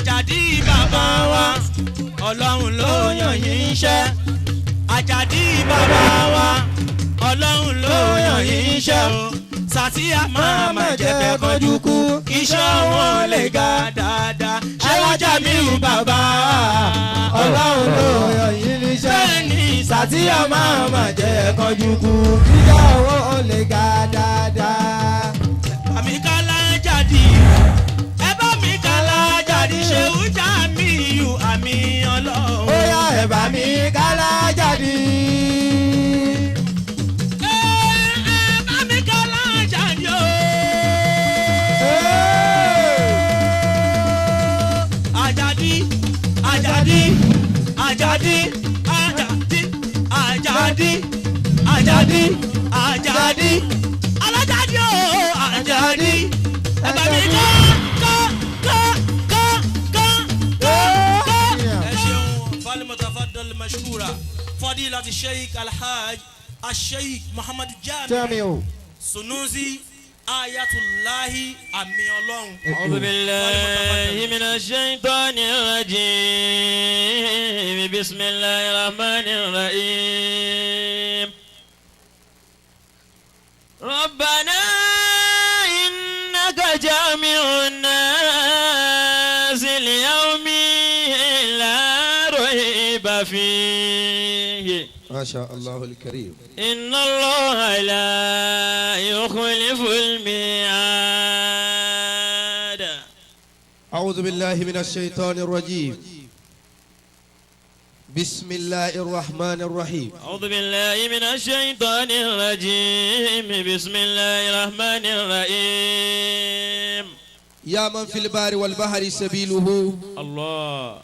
Àjàdí bàbá wa Ọlọ́run ló yàn yín iṣẹ́. Àjàdí bàbá wa Ọlọ́run ló yàn yín iṣẹ́ o. Sàtíyà máa jẹ̀bẹ̀ kọjú kú iṣẹ́ wọn lè ga dáadáa. Sheikh Jamiu bàbá Ọlọ́run ló yàn yín níṣẹ́. bẹ́ẹ̀ni Sàtíyà máa jẹ́ kọjú kú kíjà owó lè ga dáadáa. àmì kálá Àjàdí ẹ bá mi kálá Àjàdí Sheikh Jamiu àmì Ọlọ́run. Ó yá ẹ bá mi kálá Àjàdí. Bá mi kálá Àjàdí o. Àjàdí Àjàdí Àjàdí Àjàdí Àjàdí Àjàdí Àjàdí Alájàdí o Àjàdí ẹ bá mi ká. ẹ ṣeun falimutafadal mashkura fadilati Sheikh Alhaj Sheikh Muhammad Jamiu Sunusi ayatullahi àmì Ọlọ́run. أعوذ بالله من الشيطان الرجيم بسم الله الرحمن الرحيم ربنا إنك جامع الناس ليوم لا ريب فيه ما شاء الله الكريم. إن الله لا يخلف الميعاد أعوذ بالله من الشيطان الرجيم. بسم الله الرحمن الرحيم. أعوذ بالله من الشيطان الرجيم بسم الله الرحمن الرحيم يا من في البار والبحر سبيله. الله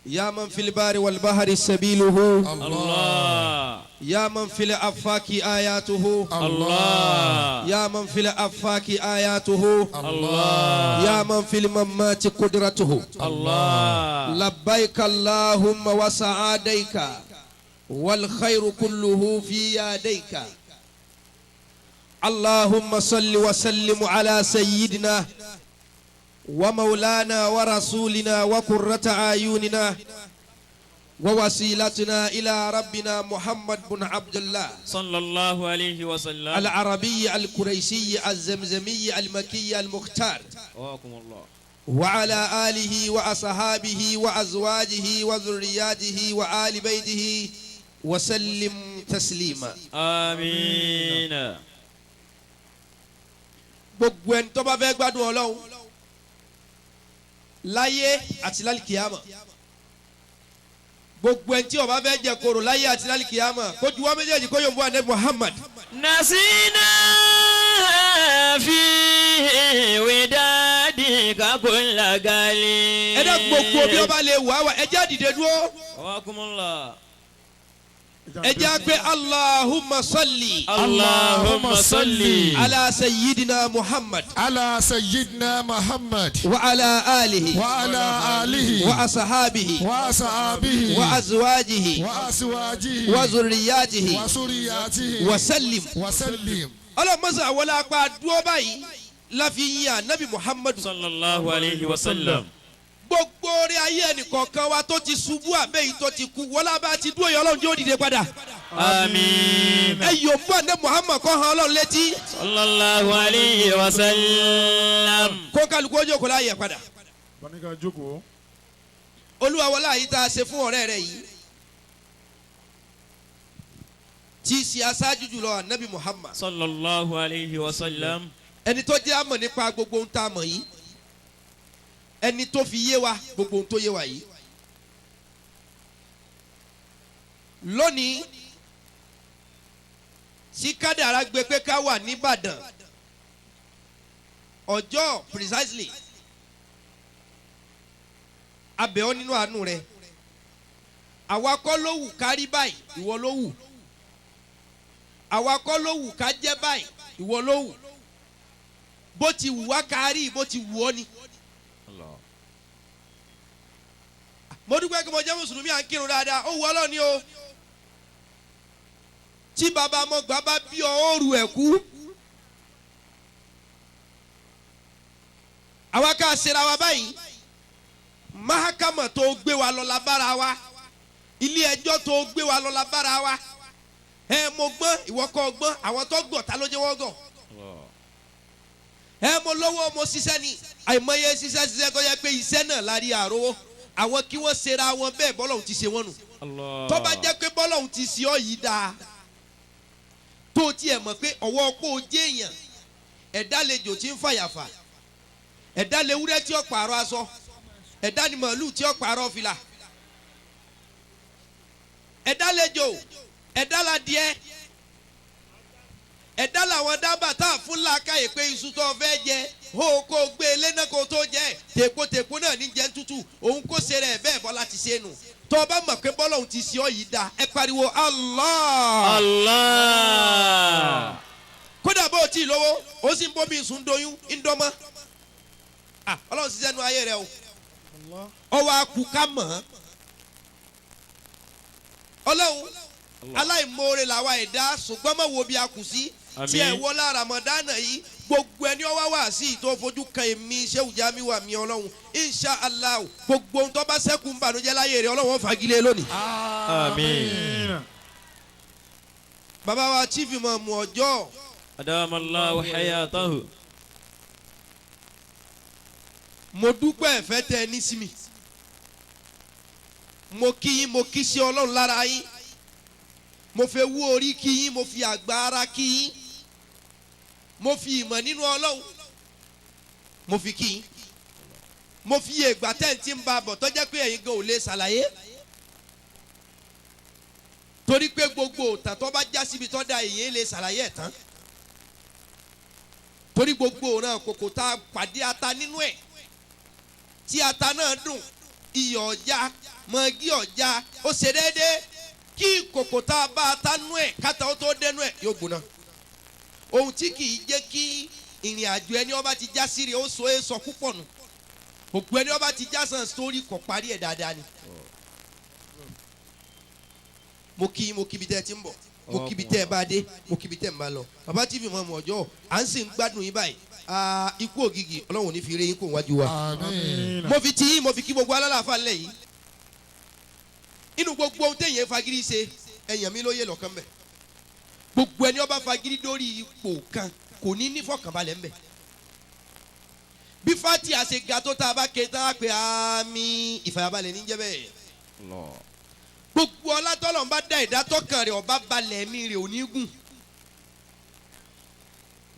يا من في البار والبحر سبيله. الله يا من في الأفاك آياته. الله يا من في الأفاك آياته. الله يا من في الممات قدرته. الله لبيك اللهم وسعاديك والخير كله في يديك. اللهم صل وسلم على سيدنا ومولانا ورسولنا وقرة أعيننا ووسيلتنا إلى ربنا محمد بن عبد الله صلى الله عليه وسلم العربي القريشي الزمزمي المكي المختار وقاكم الله وعلى آله وأصحابه وأزواجه وذرياته وآل بيته وسلم تسليما. آمين. gbogbo ẹni tó bá fẹ́ gbádùn Ọlọ́run láyé àti lálìkìyàmà, gbogbo ẹni tí ó bá fẹ́ jẹ koro láyé àti lálìkìyàmà kó juwọ́ méjèèjì kó yòǹbó ànábì Muhammad. نسينا في ودادك كل قليل. ẹ dẹ́ gbogbo bí ó bá lè wà wá ẹ jẹ́ àdìde dúró. وقاكم الله. ẹ jẹ́ pé Allahumma salli. اللهم صل ala sayyidina Muhammad. على سيدنا محمد wa ala alihi. وعلى آله wa asahabihi. وأصحابه wa azwajihi. وأزواجه wa zurriyatihi. وذرياته wa sallim. وسلم. ọlọ́mọsà wọlé apá dúró báyìí láfi yin ànábì Muhammad. صلى الله عليه وسلم. gbogbo orí ayé ẹnìkọ̀ọ̀kan wa tó ti ṣubú àbẹ́yìí tó ti kú wọlé bá ti dúró yọ Ọlọ́run yóò dìde padà. آمين. ẹ yóò bọ́ ànábì Muhammad kọ́ hàn Ọlọ́run létí. صلى الله عليه وسلم. kó kálukú ojú òkú láàyè padà. Banika jókòó. olúwa wọlé àyè tá a ṣe fún ọ̀rẹ́ rẹ yìí tí í ṣe aṣáájú jùlọ ànábì Muhammad. صلى الله عليه وسلم. ẹni tó jẹ́ àmọ̀ nípa gbogbo ohun tá a mọ̀ yìí, ẹni tó fi yé wa gbogbo ohun tó yé wa yìí. lónìí tí kádàrá gbé pé ká wà nìbàdàn ọjọ́ precisely abẹ́ ọ nínú àánú rẹ, àwa kọ́ ló wù ká rí báyìí, ìwọ ló wù. àwa kọ́ ló wù ká jẹ́ báyìí, ìwọ ló wù. bó ti wù wá ká rí bó ti wù ọ́ ni. mo dúpẹ́ kí mo jẹ́ mùsùlùmí à ń kírun dáadáa ó wù Ọlọ́run ni o. tí bàbá mọ̀gbà bá bí ọ ó rù ẹ̀ kú. àwa ká ṣera wa báyìí mákàmọ̀ tó gbé wa lọ lábára wa ilé ẹjọ́ tó gbé wa lọ lábára wa mo gbọ́n ìwọ kọ́ gbọ́n àwọn tó gọ̀ ta ló jẹ́ wọ́n gọ̀ mo lówó mo ṣiṣẹ́ ni àìmọye ṣiṣẹ́ tó yẹ pé iṣẹ́ náà lárí àrówó àwọn kí wọ́n ṣera wọn bẹ́ẹ̀ bọ́lọ́hún ti ṣe wọ́n nù tó bá jẹ́ pé bọ́lọ́hún ti ṣe ọ́ yìí dáa tó tiẹ̀ mọ̀ pé ọwọ́ kó o jẹ́ èèyàn ẹ̀dá lejò tí ń fàyàfà ẹ̀dá lewúrẹ́ tí ó pààrọ̀ aṣọ ẹ̀dá ni màálù tí ó pààrọ̀ fìlà ẹ̀dá lejò ẹ̀dá la díẹ̀ ẹ̀dá làwọn dábàá tá a fún làákàyè pé iṣu tó fẹ́ jẹ ó kó gbé ilé náà kó tó jẹ tèpótèpó náà ní jẹ tútù òun kó ṣe rẹ̀ bẹ́ẹ̀ bọ́ láti ṣe nù tó o bá mọ̀ pé bọ́lá òun ti ṣe ọ́ yìí dáa ẹ pariwo Allah. Allah. kódà bó o tí ì lówó o sì ń bómi sùn doyún ń dọ́mọ́ ọlọ́run ṣiṣẹ́ nu ayé rẹ o ọwọ́ akú ká mọ̀ ọ́n ọlọ́run aláìmoore làwa ẹ̀dá ṣùgbọ́n mọ̀ wo bí a kù sí tí ẹ̀ wọlé Ramadan yìí gbogbo ẹni ọwọ́ wà sí tó fojú kan èmi Sheikh Jamiu wà mí ọlọ́run insha Allah gbogbo ohun tó bá ṣẹ́kù ń bànújẹ́ láyé rẹ̀ ọlọ́run fagilé lónìí. Àmín. bàbá wa chief imam ọjọ́. Adamallahu hayatahu. mo dúpẹ́ ẹ̀fẹ́ tẹ ẹ ní sí mi mo kí yín mo kí sí ọlọ́run lára yín mo fẹ́ wú orí kí yín mo fi àgbà ara kí yín mo fi ìmọ̀ nínú ọlọ́run mo fi kí yín mo fi ègbà tẹ́ǹtì ń ba bọ̀ tọ́jẹ́ pé ẹ̀yin gan ò lè ṣàlàyé torí pé gbogbo òtàn tó bá já síbi tó da èyí lè ṣàlàyé ẹ̀ tán torí gbogbo òràn kòkò tá a pàdé ata nínú ẹ̀ tí ata náà dùn iyọ̀ ọjà mọ̀gí ọjà ó ṣe déédéé kí kòkò tá a bá ata nú ẹ̀ káta ó tó dénú ẹ̀ yóò gbóná ohun tí kì í jẹ́ kí ìrìn àjò ẹni ọba ti já sí rè ó so é sọ púpọ̀ nù òpó ẹni ọba ti já sàn sórí kò parí ẹ̀ dáadáa ni mo kí ibi tẹ́ ẹ ti ń bọ̀ mo kí ibi tẹ́ ẹ bá dé mo kí ibi tẹ́ ẹ ń bá lọ bàbá TV mọ̀ mọ̀ ọjọ́ à ń sì ń gbádùn yín báyìí ikú ògìgì ọlọ́run ò ní fi eré yín kó wájú wa mo fi tí mo fi kí gbogbo alálàáfà ńlẹ̀ yìí inú gbogbo ohun téèyàn fagídí ṣe ẹ̀yàn mi ló yé lọ́kàn bẹ̀ gbogbo ẹni ọba fagídí dórí ipò kan kò ní nífọ̀kànbalẹ̀ ńbẹ̀ bí fati àṣẹ ga tó tá a bá ké tá a pè àmì ìfàyàbalẹ̀ níjẹ́ bẹ́ẹ̀ gbogbo ọlátọ́lọ̀ ń bá dá ìdátọ́kàn rẹ̀ ọba balẹ̀ mi rẹ̀ ò ní gùn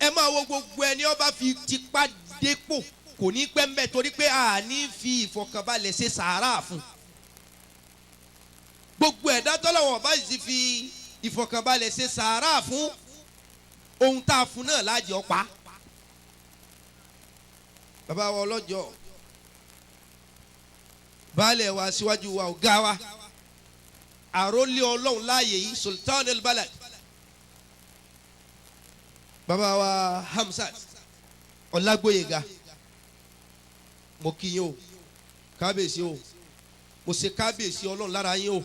ẹ máa wo gbogbo ẹni ọba fi tipa dépò kò ní pẹ́ ńbẹ̀ torí pé a ní fi ìfọ̀kànbalẹ̀ ṣe sàárà fún gbogbo ẹ̀dá tọ́lọ́wọ̀n ọba sì fi ìfọ̀kànbalẹ̀ ṣe sàárà fún ohun tá a fún náà lájẹ ọ̀pá bàbá wa ọlọ́jọ́ baálẹ̀ wa síwájú wa ọ̀gá wa àrólé ọlọ́run láàyè yìí Sultan el-Balad bàbá wa Hamzat Ọlágbóyèga mo kí yín o kábíyèsí o mo ṣe kábíyèsí ọlọ́run lára yín o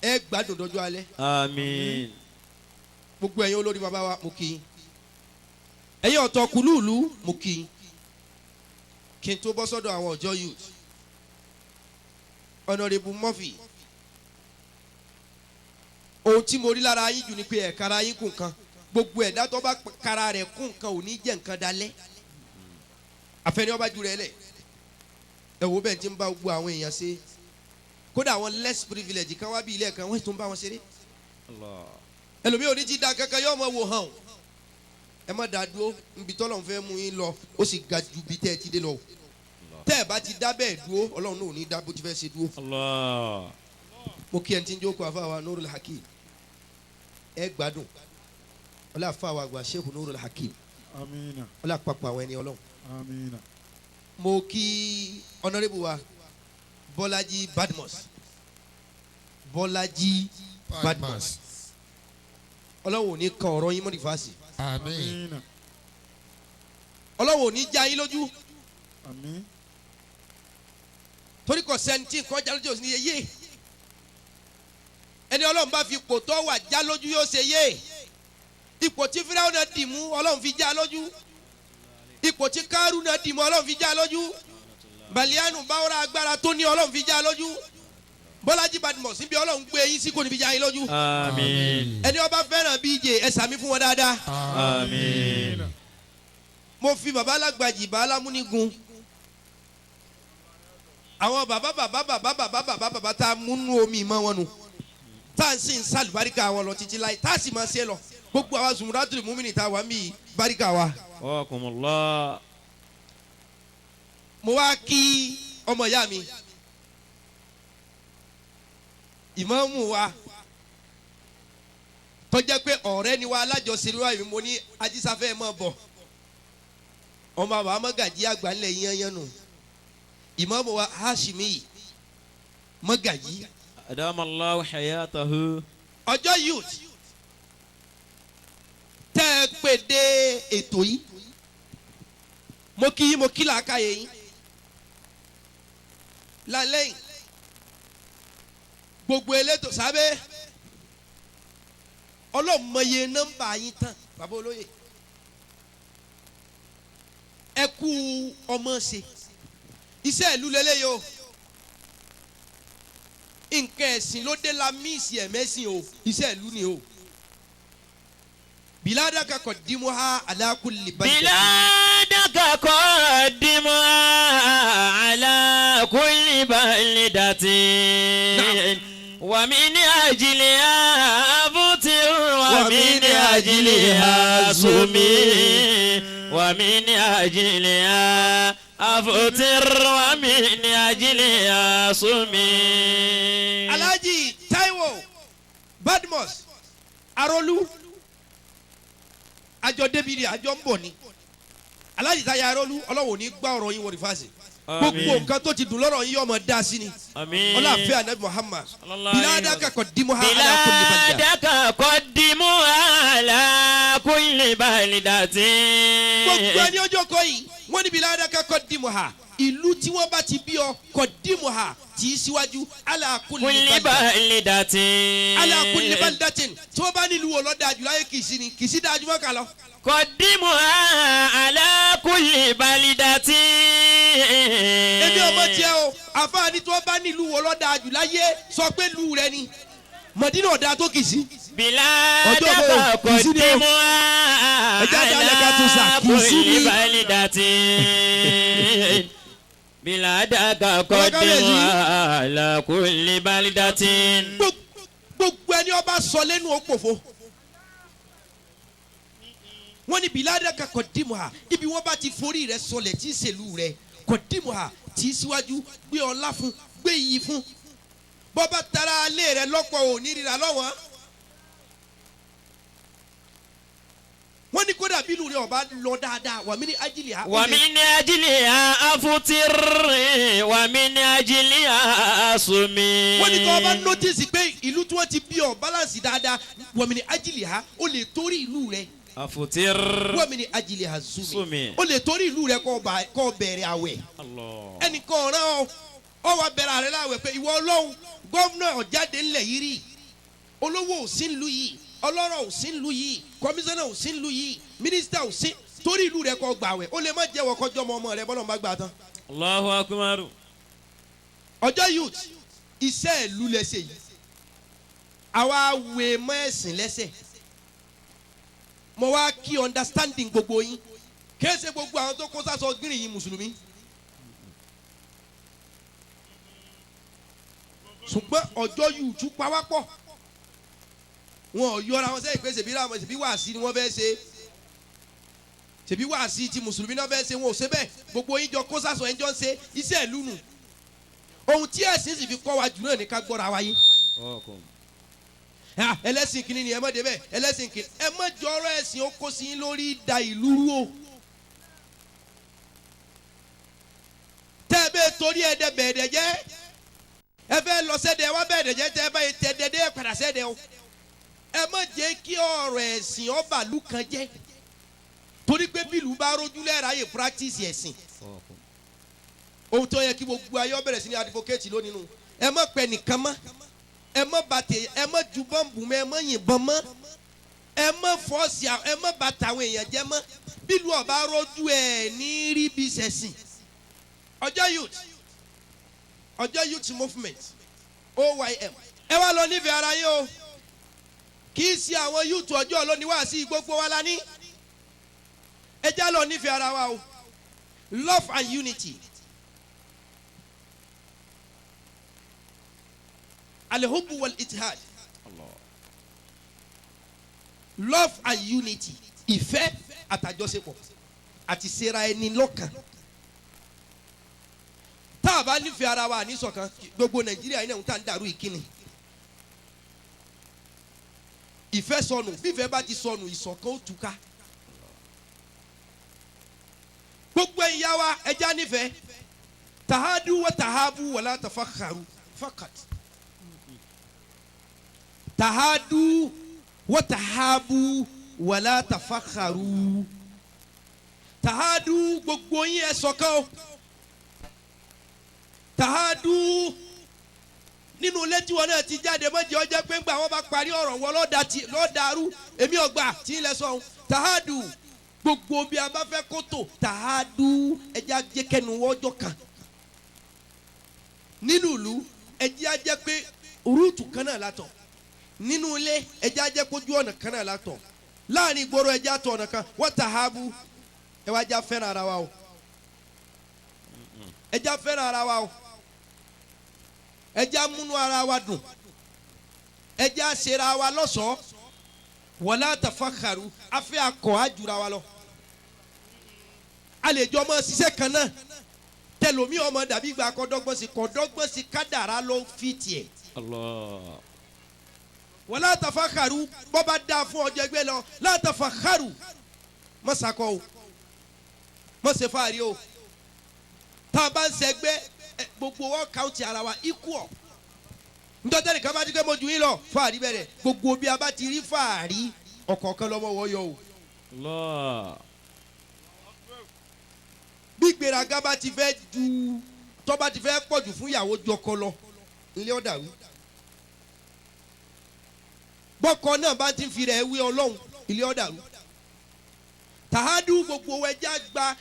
ẹ gbádùn dọjọ́ alẹ́ Àmín. gbogbo ẹ̀yin olórí bàbá wa mo kí yín ẹ̀yin ọ̀tọ̀ kùlùlù mo kí yín kí n tó bọ́ sọ́dọ̀ àwọn ọ̀jọ́ youth Honorable Murphy ohun tí mo rí lára yín jù ni pé ẹ̀ka ara yín kù nǹkan gbogbo ẹ̀dá tó bá kara rẹ̀ kù nǹkan ò ní jẹ́ nǹkan dalẹ̀ àfẹ́ni ọba jù rẹ̀ lẹ̀ ẹ wo bẹ́ẹ̀ tí ń bá gbogbo àwọn èèyàn ṣe kódà àwọn less privilege kan wá bí ilé ẹ̀kan wọ́n tún bá wọn ṣeré ẹlòmíì ò ní ti da kankan yóò mọ̀ wò hàn ẹ má da dúró níbi tọ́lọ̀ ń fẹ́ mú yín lọ ó sì ga ju bí tẹ́ ẹ ti dé lọ tẹ́ ẹ bá ti dá bẹ́ẹ̀ dúró ọlọ́run náà ò ní dá bó ti fẹ́ ṣe dúró. mo kí ẹ ti ń jókòó àfàwà Nurul Hakim ẹ gbádùn ọlá àfàwà àgbà Sheikh Nurul Hakim ọlá àpapọ̀ àwọn ẹni ọlọ́run. mo kí honorable wa Bọ́lájí Badmus ọlọ́run ò ní kan ọ̀rọ̀ yín mọ́ni fàásì. ọlọ́run ò ní já yín lójú. torí kò sẹ́ńtì kan já lójú òsì yé ẹni ọlọ́run bá fi ipò tó wà já lójú yóò ṣe yé ipò tí Fíráúnà dì mú ọlọ́run fi já lójú ipò tí Kárúnà dì mú ọlọ́run fi já lójú balianu báwọ̀rọ̀ agbára tó ní ọlọ́run fi já lójú bọ́lájí badmus níbi ọlọ́run gbé yín sí kò ní fi já yín lójú. Àmín. ẹni ọba fẹ́ràn BJ ẹ sàmí fún wọn dáadáa. Àmín. mo fi bàbá alágbàjì bá alámúnigun àwọn bàbá tá a múnú omi mọ́ wọn nù tá a sì ń sàlùbáríkà wọn lọ títí láì tá a sì máa ṣe lọ gbogbo àwa zumuratul mumini tá a wà ń bí báríkà wa. Wakumullah. mo wá kí ọmọ ìyá mi ìmáàmù wa tó jẹ́ pé ọ̀rẹ́ ni wa alájọsìn wa mo ní ajísáfẹ́ mọ́ bọ̀ ọmọ àwọn amọ́gàjí àgbà ńlẹ̀ yányán nù ìmáàmù wa Hashimi mọ́gàjí. Adamallahu hayatahu. ọjọ́ youth tẹ́ ẹ pè dé ètò yìí mo kí làákàyè yín lálẹ́ yìí gbogbo elétò sábẹ́ ọlọ́mọye nọ́mbà yín tán bàbá olóyè ẹ kú ọmọ ṣe iṣẹ́ ìlú lélẹ́yìí o nǹkan ẹ̀sìn ló dé la míìsì ẹ̀mẹ́sìn o iṣẹ́ ìlú ni o biladaka qaddimuha ala kulli baldatin. biladaka qaddimuha ala kulli baldatin. wa min ajliha abutir wa min ajliha sumi wa min ajliha abutir wa min ajliha sumi. Alhaji Taiwo Badmus Arolu àjọ débìrì àjọ ń bọ̀ ni Alhaji Táyà Arolu Ọlọ́run ní gbá ọ̀rọ̀ yín wọ̀rí fásitì gbogbo nǹkan tó ti dùn lọ́rọ̀ yín yóò máa dá sí ni ọlọ́àfẹ́ anabi Muhammad biladaka qaddimuha ala kulli balda. biladaka qaddimuha ala kulli baldatin. gbogbo ẹni ọjọ́ kọ́ yìí wọ́n ní biladaka qaddimuha ìlú tí wọ́n bá ti bí ọ qaddimuha tí í síwájú ala kulli baldatin. ala kulli baldatin tí wọ́n bá nílùú ọlọ́dà jùlọ ayé kìí sí ni kìí sí dájú mọ́ kà lọ. qaddimuha ala kulli baldatin. èmi ọmọ tiẹ̀ o àfààní tí wọ́n bá nílùú ọlọ́dà jùlọ ayé sọ pé lù rẹ ni Mọ̀dínà ọ̀dà tó kìí sí. biladaka qaddimuha ala kulli baldatin. biladaka qaddimuha ala kulli baldatin. gbogbo ẹni ọba sọ lẹ́nu òpòfo wọ́n ní biladaka qaddimuha ibi wọ́n bá ti forí rẹ̀ sọlẹ̀ tí í ṣèlú rẹ̀ qaddimuha tí í síwájú gbé ọlá fún gbé iyì fún bọ́ba tara alẹ́ rẹ̀ lọ́pọ̀ òní rírà lọ́wọ́ wọ́n ní kódà bílù rẹ̀ ọba lọ dáadáa wà mí ní ajiliha. wà mí ní ajiliha afutir wà mí ní ajiliha sumi. wọ́n ní kí wọ́n bá nọ́tìsì pé ìlú tí wọ́n ti bí ọ bálánsì dáadáa wà mí ní ajiliha ó lè torí ìlú rẹ̀. afutir. wà mí ní ajiliha sumi. ó lè torí ìlú rẹ̀ kó bẹ̀rẹ̀ àwẹ̀. ẹnìkan ọ̀ràn ọ wà bẹ̀rẹ̀ àrẹ láwẹ̀ pé ìwọ Ọlọ́run gómìnà ọ̀jáde ńlẹ̀ yìí rí olówó ò sí ìlú yìí ọlọ́rọ̀ ò sí ìlú yìí kọmíṣánná ò sí ìlú yìí mínísítà ò sí torí ìlú rẹ̀ kó gbààwẹ̀ ó lè má jẹ́wọ́ kọjọ́ ọmọ rẹ̀ bọ́lá ń bá gbà tán. Allahu akbar. ọjọ́ youth iṣẹ́ ìlú lẹ́sẹ̀ yìí àwa wé mọ́ ẹ̀sìn lẹ́sẹ̀ mo wá kí understanding gbogbo yín kéésì gbogbo àwọn tó kó sásọ gírì yín mùsùlùmí. ṣùgbọ́n ọjọ́ youth pawápọ̀ wọn ò yọra wọn sẹ́yìn pé ṣèbí wàásí ni wọ́n fẹ́ ṣe ṣèbí wàásí ti mùsùlùmí náà fẹ́ ṣe wọn ò ṣe bẹ́ẹ̀ gbogbo yín jọ kó sásọ ẹjọ́ ń ṣe iṣẹ́ ìlú nù ohun tí ẹ̀sìn sì fi kọ́ wa jù náà ní ká gbọ́ra wa yín. ẹlẹ́sìn kìíní ni ẹ má débẹ̀ ẹlẹ́sìn kìíní ẹ má jọrọ ẹ̀sìn ó kó sí yín lórí da ìlú rú o. tẹ́ ẹ bẹ́ẹ̀ torí ẹ̀dẹ̀ bẹ̀ẹ̀dẹ̀ jẹ́ ẹ fẹ́ lọ sẹ́dẹ̀ wá bẹ̀ẹ̀dẹ̀ jẹ́ tẹ́ ẹ bá yẹ tẹ́ dẹ́dẹ́ padà sẹ́dẹ̀ o. ẹ má jẹ́ kí ọ̀rọ̀ ẹ̀sìn ọbàlú kan jẹ́ torí pé bílù bá rojú lẹ́ẹ̀rọ ayé practice ẹ̀sìn ohun tó yẹ kí gbogbo ayé bẹ̀rẹ̀ sí ní advocate lónìí nù ẹ má pẹ́ nìkan mọ́ ẹ má bàtẹ ẹ má ju bọ́ǹbù mọ́ ẹ má yìnbọn mọ́ ẹ má fọ́ọ̀sì ẹ má bàtà àwọn èèyàn jẹ́ mọ́ bílù ọba rojú ẹ̀ ní rí bí sẹ̀sìn ọjọ́ youth movement OYM ẹ wá lọ nífẹ̀ẹ́ ara yín o kì í ṣe àwọn youth ọjọ́ lónìí wá sí gbogbo wa la ní ẹ já lọ nífẹ̀ẹ́ ara wa o love and unity alhubu wal itihad love and unity ìfẹ́ àtàjọṣepọ̀ àti ṣera ẹni lọ́kàn tá a bá nífẹ̀ẹ́ ara wa ní ṣọ̀kan gbogbo Nàìjíríà yìí náà ń tà ń dàrú ìkíni ìfẹ́ sọnù bífẹ́ bá ti sọnù ìṣọ̀kan ó túká gbogbo ẹ̀yà wa ẹja nífẹ̀ẹ́ tahadu wa tahabu wala tafakharu fakat tahadu wa tahabu wala tafakharu tahadu gbogbo yín ẹ ṣọ̀kan o tahadu nínú ilé tí wọn náà ti jáde mọ́jẹ́ ọjọ́ pé ńgbà wọn bá parí ọ̀rọ̀ wọn lọ́dàrú èmi ọgbà tí ń lẹ sọ tahadu gbogbo bí a bá fẹ́ kó tò tahadu ẹjẹ́ ajẹ́ kẹnu ọjọ́ kan nínú ìlú ẹjẹ́ ajẹ́ pé rúùtù kan náà látọ̀ nínú ilé ẹjẹ́ ajẹ́ kójú ọ̀nà kan náà látọ̀ láàrin ìgboro ẹjẹ́ àtọ̀ ọ̀nà kan wọ́n tahabu ẹ wá já fẹ́ràn ara wa o ẹjẹ́ fẹ́ràn ara wa o ẹjẹ́ múnú ara wa dùn ẹjẹ́ àṣẹra wa lọ́ṣọ̀ọ́ wala tafakharu afẹ́ akọ̀ àjùra wa lọ àlejò ọmọ ṣiṣẹ́ kan náà tẹlomi ọmọ dàbí gba kọ́dọ́gbọ́n sí kádàrá ló fi tiẹ̀. Allah. wala tafakharu bọ́ba dá fún ọjọ́ ẹgbẹ́ lọ la tafakharu mọ́sàkọ́ o mọ́sẹ̀fàárí o tá a bá ń sẹ́gbẹ́ gbogbo wọn káwọ́tì ara wa equal ntọ́tẹ́ nìkan bá ti kẹ́ mọ́jú yín lọ fàárí bẹ̀rẹ̀ gbogbo bí a bá ti rí fàárí ọ̀kọ̀ọ̀kan lọ́wọ́ wọ́yọ̀ o. Allah. bí gbéraga bá ti fẹ́ ju tọ́ba ti fẹ́ pọ̀jù fún ìyàwó jọkọ lọ ilé ọ̀dà wí. bọ́kọ náà bá ti fi rẹ̀ wí ọlọ́run ilé ọ̀dà wí. tàhádù gbogbo ẹja gba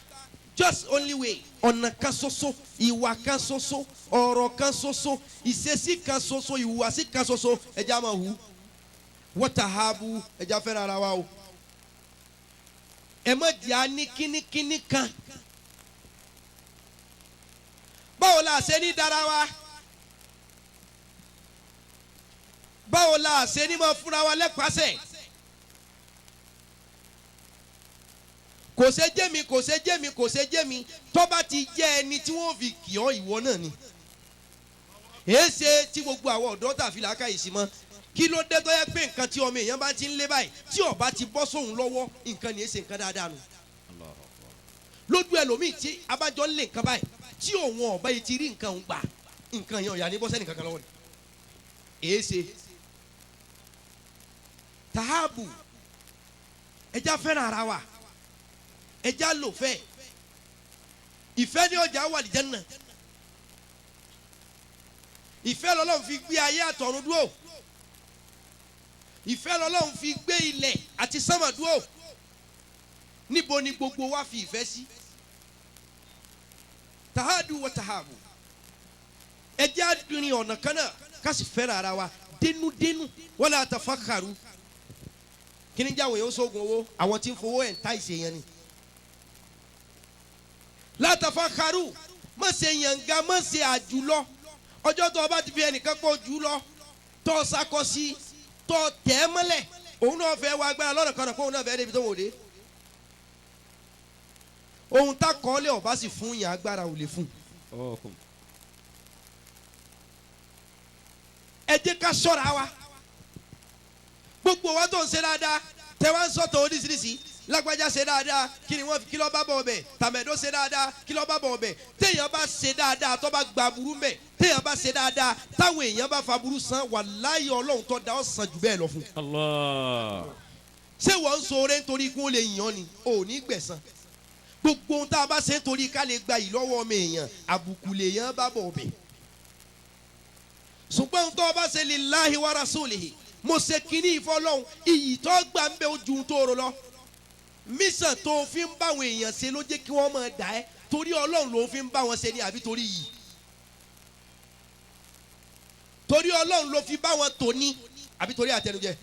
just only way ọ̀nà kan ṣoṣo ìwà kan ṣoṣo ọ̀rọ̀ kan ṣoṣo ìṣesí kan ṣoṣo ìhùwàsí kan ṣoṣo ẹja máa hù wọ́tàhábù ẹja fẹ́ràn ara wa o ẹ má di a ní kínníkínní kan báwo la ṣe ní dára wa báwo la ṣe ní máa fúnra wa lẹ́pàṣẹ. kò ṣe jẹ́ mi kò ṣe jẹ́ mi kò ṣe jẹ́ mi tó bá ti jẹ́ ẹni tí wọ́n fi kì ọ́ ìwọ náà ni. èé ṣe tí gbogbo àwọn ọ̀dọ́ tàfi làákàyè sí mọ́ kí ló dé tó yẹ pé nǹkan tí ọmọ èèyàn bá ti ń lé báyìí tí ó bá ti bọ́ sóhun lọ́wọ́ nǹkan ni èé ṣe nǹkan dáadáa nù. lójú ẹlòmíì tí abájọ ń lé nǹkan báyìí tí òun ọ̀bá yìí ti rí nǹkan òun gbà nǹkan yẹn ọ̀yà ní bọ́sẹ̀ nìkan kan lọ́wọ́ ni. èé ṣe tahabu ẹja fẹ́ràn ara wa ẹja lò fẹ́ ìfẹ́ ní ọjà wà ní Jánnà ìfẹ́ lọ́lọ́run fi gbé ayé àtọ̀run dúró ìfẹ́ lọ́lọ́run fi gbé ilẹ̀ àti sánmà dúró níbo ni gbogbo wa fi ìfẹ́ sí tahadu wa tahabu ẹja dùnrin ọ̀nà kan náà ká sì fẹ́ràn ara wa dénúdénú wala tafakharu kí ni jáwé yóò sóògùn owó àwọn tí ń fowó ẹ̀ ń ta ìṣe yẹn ni. La tafakharu má ṣe yànga má ṣe àjùlọ ọjọ́ tó o bá ti fi ẹnìkan pọ̀ jù lọ tó o sakọ sí tó o tẹ̀ ẹ́ mọ́lẹ̀ òun náà fẹ́ wá agbára lọ́nà kan náà kó òun náà fẹ́ débi tó wò dé ohun tá kọ́lé ọ̀bá sì fún yàn agbára ò lè fún. ẹ jẹ́ ká ṣọ́ra wa gbogbo wa tó ń ṣe dáadáa tẹ wá ń sọ̀tọ̀ oríṣiríṣi lágbájá ṣe dáadáa kí ni wọ́n fi kí ló bá bọ̀ ọbẹ̀ tàmẹ̀dó ṣe dáadáa kí ló bá bọ̀ ọbẹ̀ téèyàn bá ṣe dáadáa tó bá gba burú mbẹ̀ téèyàn bá ṣe dáadáa táwọn èèyàn bá fa burú san wàláhì Ọlọ́run tó da ọ́ san jù bẹ́ẹ̀ lọ fún. Allah. ṣé wọ́n ń sọ̀rọ̀ nítorí kí wọ́n lè yàn ni ò ní gbẹ̀san gbogbo ohun tá a bá ṣe nítorí ká lè gba ìlọ́wọ́ ọmọ èèyàn àbùkù lèèyàn bá bọ̀ ọbẹ̀ ṣùgbọ́n ohun tó bá ṣe lillahi wa rasulihi mo ṣe kínní ìfọlọ́hún iyì tó gbà ń bẹ ojú tó rọ lọ mísàn tó fi ń báwọn èèyàn ṣe ló jẹ́ kí wọ́n máa dà ẹ́ torí Ọlọ́run ló fi ń bá wọn ṣe ni àbí torí yìí torí Ọlọ́run ló fi bá wọn tò ní àbí torí àtẹnujẹ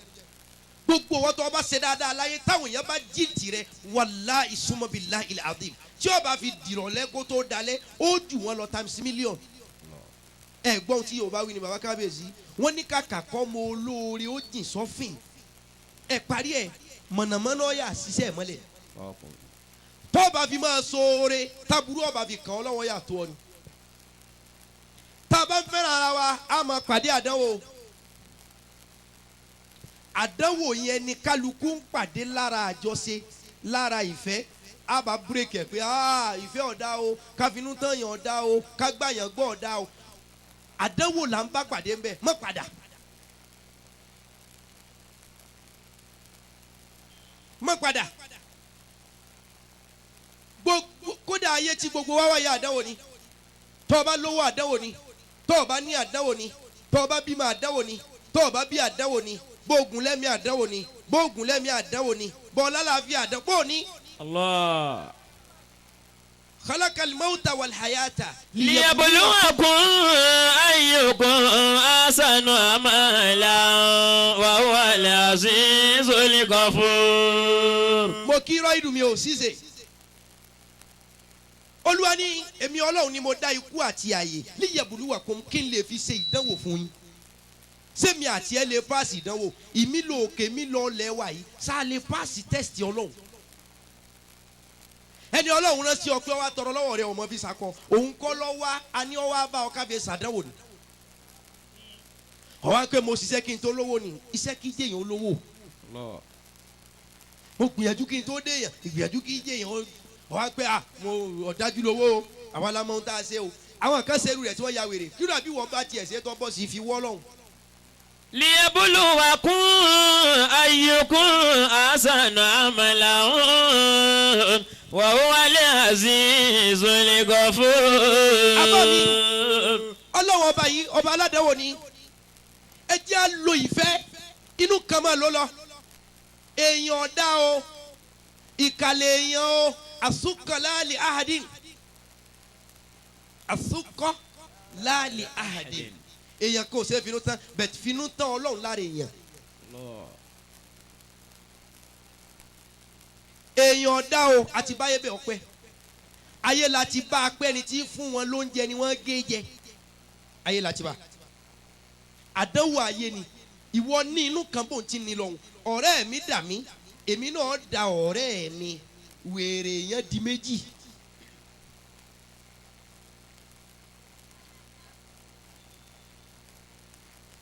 gbogbo wọn tó bá ṣe dáadáa láyé táwọn èèyàn bá jí tirẹ̀ wàláhì summa billahil azim tí ó bá fi dìrọ̀lẹ́ kó tó dalẹ̀ ó jù wọn lọ times million ẹ̀gbọ́n tí Yorùbá wí ni bàbá kábíyèsí wọ́n ní kàkà kọ́ mọ olóore ó jìn sọ́fìn ẹ̀ parí ẹ̀ mọ̀nàmọ́ná ọ̀yà ṣiṣẹ́ mọ́lẹ̀ tó bá fi máa so oore táburú ọba fi kàn ọ́ lọ́wọ́ yà tó ọ ni tá a bá ń fẹ́ràn ara wa a máa pàdé àdánwò yẹn ni kálukú ń pàdé lára àjọṣe lára ìfẹ́ a bá búrẹ́kì ẹ̀ pé ìfẹ́ ọ̀dá o káfinú tán yàn ọ̀dá o kágbáyàn gbọ́ ọ̀dá o àdánwò là ń bá pàdé ńbẹ mọ́ padà mọ́ padà gbogbo kódà ayé tí gbogbo wá wáyé àdánwò ni tó o bá lówó àdánwò ni tó o bá ní àdánwò ni tó o bá bímọ àdánwò ni tó o bá bí àdánwò ni bóògùn lẹ́mí àdánwò ni bóògùn lẹ́mí àdánwò ni bọ́ọ̀lá làáfíà àdánwò ni. Allah. khalaqal mauta wal hayata. liyabluwakum ayyukum ahsanu amalan wa huwal azizul ghafur. mo kí irọ́ ìdùn mi ò ṣíṣe. Olúwa ní èmi Ọlọ́run ni mo dá ikú àti ààyè liyabluwakum kí n lè fi ṣe ìdánwò fún yín. Sẹ́mi àti ẹ lè paasi ìdánwò ìmílò òkè mílò lẹ́wà yìí sáà lè paasi tẹ́sítì Ọlọ́run. Ẹni Ọlọ́run rán sí ọ pé wá tọrọ lọ́wọ́ rẹ ọmọ fi sakọ òun kọ́ lọ́ wá a ní ọ wá bá ọ káfíń sàdánwò ni. Ọwọ́ pé mo ṣiṣẹ́ kí n tó lówó ni iṣẹ́ kí jẹ́yìn olówó. Mo gbìyànjú kí n tó déyàn ìgbìyànjú kí jẹ́yìn ọwọ́ pé mo ọ̀dájú lówó àwọn alámọ̀ ń tá a ṣe o. Àwọn kan ṣerú rẹ̀ tí wọ́n ya wèrè kí ló àbí wọ́n bá tiẹ̀ ṣe tó bọ́ sí fi wọ́ lọ́hùn. liyabluwakum ayyukum ahsanu amalan wa huwal azizul ghafur. Ọlọ́run ọba yìí ọba aládàáwò ni ẹ jẹ́ á lo ìfẹ́ inú kan máa ló lọ èèyàn ọ̀dá o ìkàlẹ̀ èèyàn o àsúkọ̀ láàlì ahadin àsúkọ̀ láàlì ahadin èèyàn kò ṣe finú tán bẹ̀t finú tán Ọlọ́run lára èèyàn. èèyàn ọ̀dá o àti báyé bẹ̀ ọpẹ́ ayé láti bá apẹ́ ni tí fún wọn lóúnjẹ ni wọ́n gé jẹ ayé láti bá àdánwò ayé ni ìwọ ní inú kan bò ń tí ni lọ́hùn ọ̀rẹ́ mi dà mí èmi náà da ọ̀rẹ́ mi wèrè yẹn di méjì.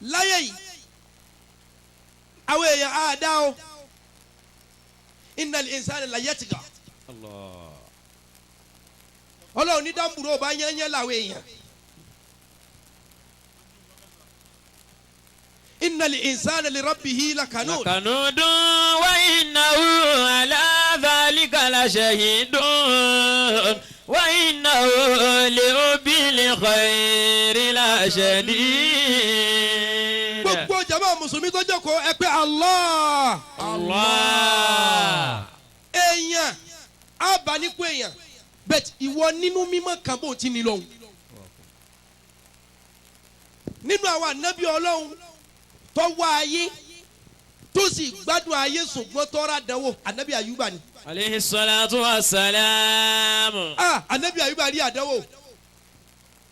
láyé yìí àwọn èèyàn á dá o innal insana la yatgha Ọlọ́run ní dáńbùrọ̀ ọba yẹ́nyẹ́ làwọn èèyàn innal insana li rabbihi lakanud wa innahu ala dhalika la shahidun wa innahu li hubbil khairi la shadid. gbogbo jama mùsùlùmí tó jókòó ẹ pé Allah Allah. èèyàn abanikun èèyàn bẹ́ẹ̀ ìwọ nínú mímọ́ kan bó ti ní lọ́hùn nínú àwọn ànábì Ọlọ́run tó wá ayé tó sì gbádùn ayé ṣùgbọ́n tọ́ra dánwò ànábì Ayuba ni. Alayhi salatu wa salam. Ànábì Ayuba rí àdánwò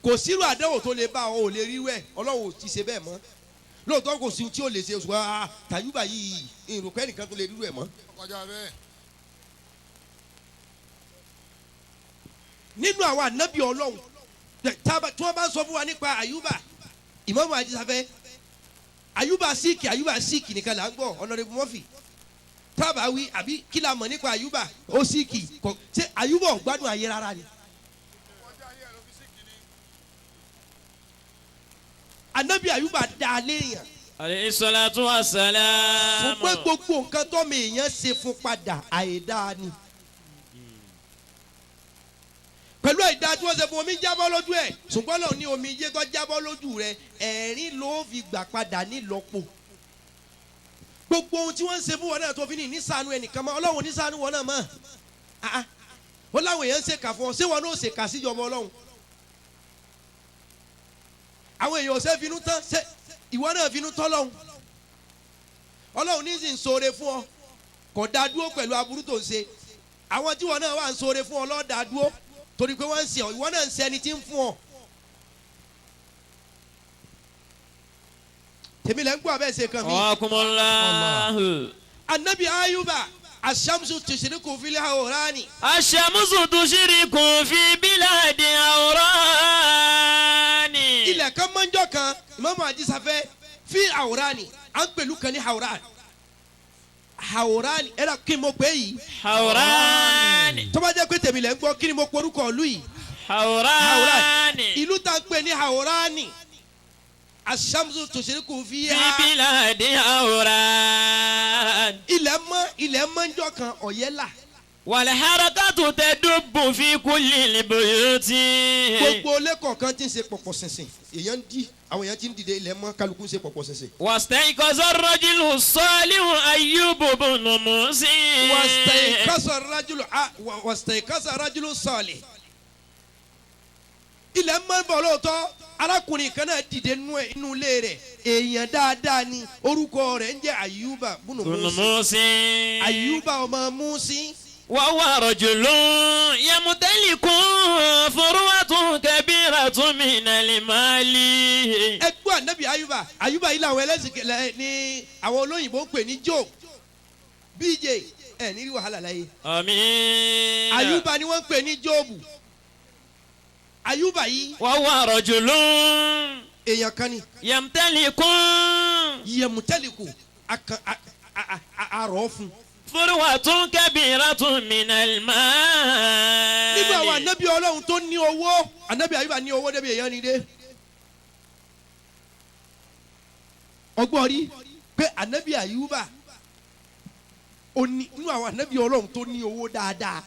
kò sírú àdánwò tó lè bá ọ ò lè rí wẹ̀ Ọlọ́run ò ti ṣe bẹ́ẹ̀ mọ́ lóòótọ́ kò sí tí ó lè ṣe ṣùgbọ́n Ayuba yìí ìrùkọ́ ẹnìkan tó lè rí wẹ̀ mọ́. nínú àwọn ànábì Ọlọ́run tí wọ́n bá ń sọ fún wa nípa Ayuba Ìmáàmù Ajísáfẹ́ Ayuba síìkì nìkan là ń gbọ́ Honorable Murphy tábà wí àbí kí la mọ̀ nípa Ayuba ó síìkì kọ ṣé Ayuba ò gbádùn ayé rárá ni. ànábì Ayuba dá a léèyàn. Alayhi salatu wa salam. fún pé gbogbo nǹkan tọ́mọ èèyàn ṣe fún padà àìdáa ni. pẹ̀lú ìdá tí wọ́n ṣe fún omi jábọ́ lójú ẹ̀ ṣùgbọ́n lọ́ọ̀ ní omi yé tó jábọ́ lójú rẹ̀ ẹ̀rín ló fi gbà padà nílọ́po. gbogbo ohun tí wọ́n ń ṣe fún wọn náà tó fi ní ìnísànú ẹnìkan mọ́ Ọlọ́run onísànú wọn náà mọ́ ó láwọn èèyàn ń ṣèkà fún ọ ṣé wọn náà ṣèkà síjọba Ọlọ́run àwọn èèyàn ò ṣe finú tán ṣe ìwọ náà finú tán lọ́hùn Ọlọ́run ní sì ń ṣoore fún ọ kò dá dúró pẹ̀lú aburú tó ń ṣe àwọn tí wọn náà wà ń ṣoore fún ọ lọ́ọ́ dá dúró torí pé wọ́n ń ṣe ọ ìwọ náà ń ṣe ẹni tí ń fún ọ. tèmi lẹ́ ń gbọ́ abẹ́ ṣe kan mi. Ọkùnmọ́lá. Anabi Ayuba aṣamusu tushiriku fili awrani. Aṣamusu tushiriku fi biladi awrani. ilẹ̀ kan mọ́njọ́ kan Imam Ajisafẹ́ fi awrani à ń pẹ̀lú kan ní awrani. awrani ẹ̀rọ kí n mo pè yìí. Awrani. tó bá jẹ́ pé tèmi lẹ́ ń gbọ́ kí ni mo porúkọ ìlú yìí. Awrani. ìlú tá a ń pè ní awrani. aṣamusu tushiriku fi biladi awrani. ilẹ̀ mọ́njọ́ kan ọ̀yẹ́là. Wal harakatu tadubbu fi kulli buyuti. gbogbo ilé kọ̀ọ̀kan ti ń ṣe pọ̀pọ̀ ṣinṣin èèyàn ń di àwọn èèyàn ti ń dìde ilẹ̀ mọ́ kálukú ń ṣe pọ̀pọ̀ ṣinṣin. Wastayqaza ar-rajulu salihu Ayyub ibn Musa. wàstẹ̀kásá rajulu salih. ilẹ̀ mọ́ bọ̀ lóòótọ́ arákùnrin kan náà dìde nínú ilé rẹ̀ èèyàn dáadáa ni orúkọ rẹ̀ ń jẹ́ Ayuba bunu Musi. Ayuba ọmọ Musi. Wa huwa rajulun yamtaliku furuwatun kabiratun minal mali. ẹgbẹ́ anabi Ayuba yìí làwọn ẹlẹ́sìn kẹlẹ́ ní àwọn olóyìnbó ń pè ní Job BJ ẹ̀ ní wàhálà láyé. Àmín. Ayuba ni wọ́n ń pè ní Job. Ayuba yìí. Wa huwa rajulun èèyàn kan ni. yamtaliku arọ̀ fún. furuwatun kabiratun minal mali. nígbà àwọn anabi Ọlọ́run tó ní owó anabi Ayuba ní owó débi èèyàn ni dé. ọgbọ́n rí pé anabi Ayuba nínú àwọn anabi Ọlọ́run tó ní owó dáadáa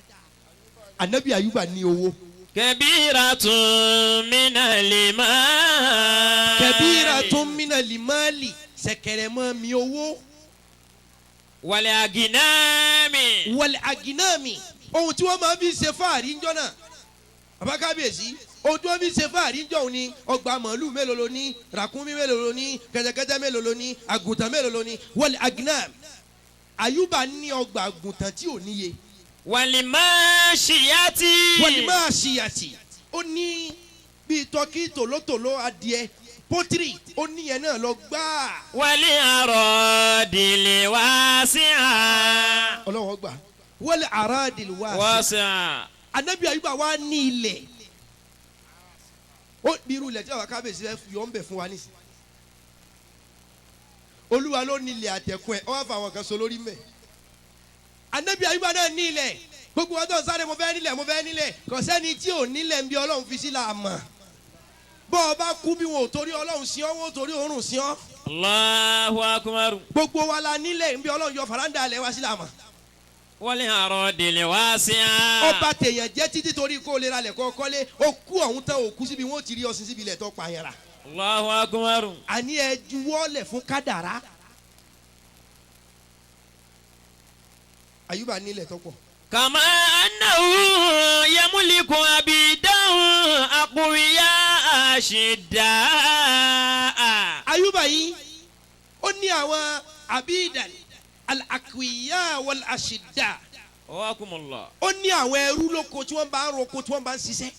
anabi Ayuba ní owó. kabiratun minal mali. kabiratun minal mali sẹ̀kẹ̀rẹ̀ mọ́ mi owó. wal aginami. wal aginami ohun tí wọ́n máa fi ṣe fáàrí ńjọ́ náà bàbá kábíyèsí ohun tí wọ́n fi ṣe fáàrí ńjọ́ òun ni ọgbà màálù mélòó ló ní ràkúnmí mélòó ló ní kẹ̀tẹ̀kẹ̀tẹ̀ mélòó ló ní àgùntàn mélòó ló ní wal aginami Ayuba ní ọgbà àgùntàn tí ò níye. wal mashiyati. wal mashiyati ó ní bíi tọ́kì tòlótòló adìẹ pọ́tírì ó níyẹn náà lọ gbáà. wal aradil wasi'a. ọlọ́wọ́ gbà wal aradil wasi'a. anabi Ayuba wa ní ilẹ̀ ó bí irú ilẹ̀ tí àwọn kábíyèsí fẹ́ yọ̀ ń bẹ̀ fún wa nísìnyí. Olúwa ló ní ilẹ̀ àtẹ̀kùn ẹ̀ ọ́ wá fà àwọn kan so lórí mẹ́. anabi Ayuba náà ní ilẹ̀ gbogbo wa tó ń sáré mo fẹ́ nílẹ̀ kò sẹ́ni tí ò nílẹ̀ ń bí Ọlọ́run fi sí la mọ̀ bọ́ ọ bá kú bí wọn ò torí Ọlọ́run sí ọ́ wọn ò torí òórùn sí ọ́. Allahu akbar. gbogbo wa la nílẹ̀ ń bí Ọlọ́run yọ faranda alẹ́ wa sí la mọ̀. wal aradil wasi'a. ọba tèèyàn jẹ́ títí torí kó o lè ra lẹ̀ kọ́ kọ́lé ó kú ọ̀hún tán ó kú síbi wọn ò ti rí ọsìn síbi ilẹ̀ tó pa yẹn ra. Allahu akbar. àní ẹ juwọ́lẹ̀ fún kádàrá. Ayuba nílẹ̀ tó pọ̀. kama annahu yamuliku abidahu aqwiya ashiddaa. Ayuba yìí ó ní àwọn abidan al-aqwiya wal-ashidda. Wakumullah. ó ní àwọn ẹrú lóko tí wọ́n bá ń roko tí wọ́n bá ń ṣiṣẹ́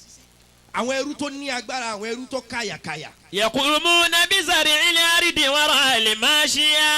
àwọn ẹrú tó ní agbára àwọn ẹrú tó káyàkáyà. yaqumuna bizar'il ardi wara'il mashiya.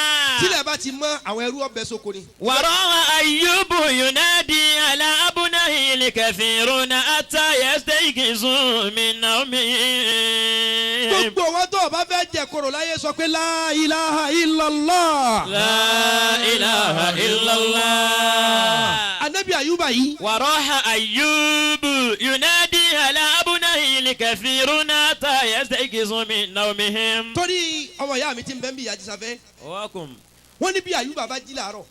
tílẹ̀ bá ti mọ́ àwọn ẹrú ọbẹ̀ sóko ni. wara'a Ayyubu yunadi ala abna'il kathiruna hatta yastayqizu min nawmihim. gbogbo wọn tó o bá fẹ́ jẹ koro láyé sọ pé la ilaha illallah. la ilaha illallah. anabi Ayuba yìí. wara'a Ayyubu yunadi ala abna'il kathiruna hatta yastayqizu min nawmihim. torí ọmọ ìyá mi ti ń bẹ́ ń bí Ajisafẹ́. wakum. wọ́n ní bí Ayuba bá jí làárọ̀.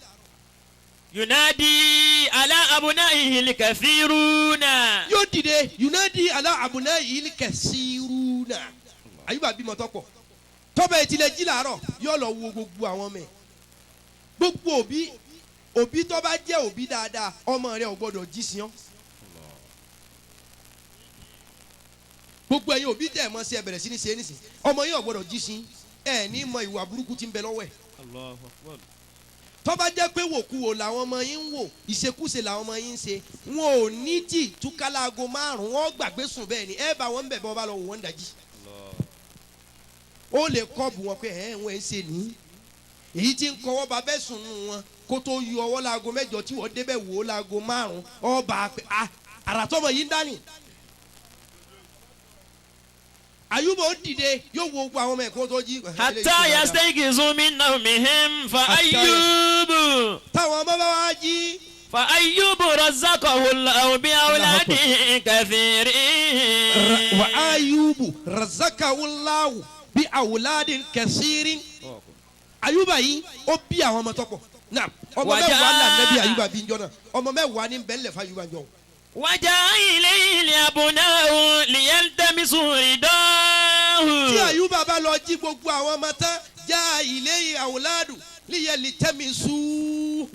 yunadi ala abna'il kathiruna. yóò dìde yunadi ala abunayil kasiruna. Ayuba bímọ tọ́pọ̀ tọ́bẹ̀ ìtìlẹ̀ jí làárọ̀ yóò lọ wo gbogbo àwọn ọmọ ẹ̀. gbogbo òbí tó bá jẹ́ òbí dáadáa ọmọ rẹ̀ ò gbọ́dọ̀ jí sí ọ́. gbogbo ẹ̀yin òbí tẹ̀ mọ́ sí ẹ bẹ̀rẹ̀ sí ní ṣe é nísìn ọmọ yín ò gbọ́dọ̀ jí sí ẹ ní mọ ìwà burúkú tí ń bẹ lọ́wọ́ ẹ̀. tó bá jẹ́ pé wòkúwò làwọn ọmọ yín ń wò ìṣekúṣe làwọn ọmọ yín ń ṣe wọn ò ní tì túkàlágo 5 wọn gbàgbé sùn bẹ́ẹ̀ ni ẹ bá wọn bẹ̀ bọ́ bá lọ wò wọ́n dájí. ó lè kọ́ bù wọn pé wọ́n ń ṣe ní èyí tí ń kọ́wọ́ bá bẹ́ sùn nù wọn kó tó yọ ọwọ́ láago 8 tí wọ́n débẹ̀ wò ó láago 5 ọba àràtọ́mọ yìí ń dání. Ayuba ó dìde yóò wo gbogbo àwọn ọmọ ẹ̀kọ́ tó jí. hatta yastayqizu min nawmihim fa Ayyubu. táwọn ọmọ bá wá jí. fa Ayyubu razzaqahu Allahu bi awladin kathirin. wa Ayyubu razzaqahu Allahu bi awladin kathirin. Ayuba yìí ó bí àwọn ọmọ tó pọ̀. náà ọmọ mẹ́wàá là nẹ́bí Ayuba bí njọ́ náà ọmọ mẹ́wàá ní bẹ́ẹ̀ lẹ̀ fún Ayuba njọ́. وجاء إليه أبناؤه ليلتمسوا رضاه. tí Ayuba bá lọ jí gbogbo àwọn ọmọ tán já ilé àwòládù liyaltamisu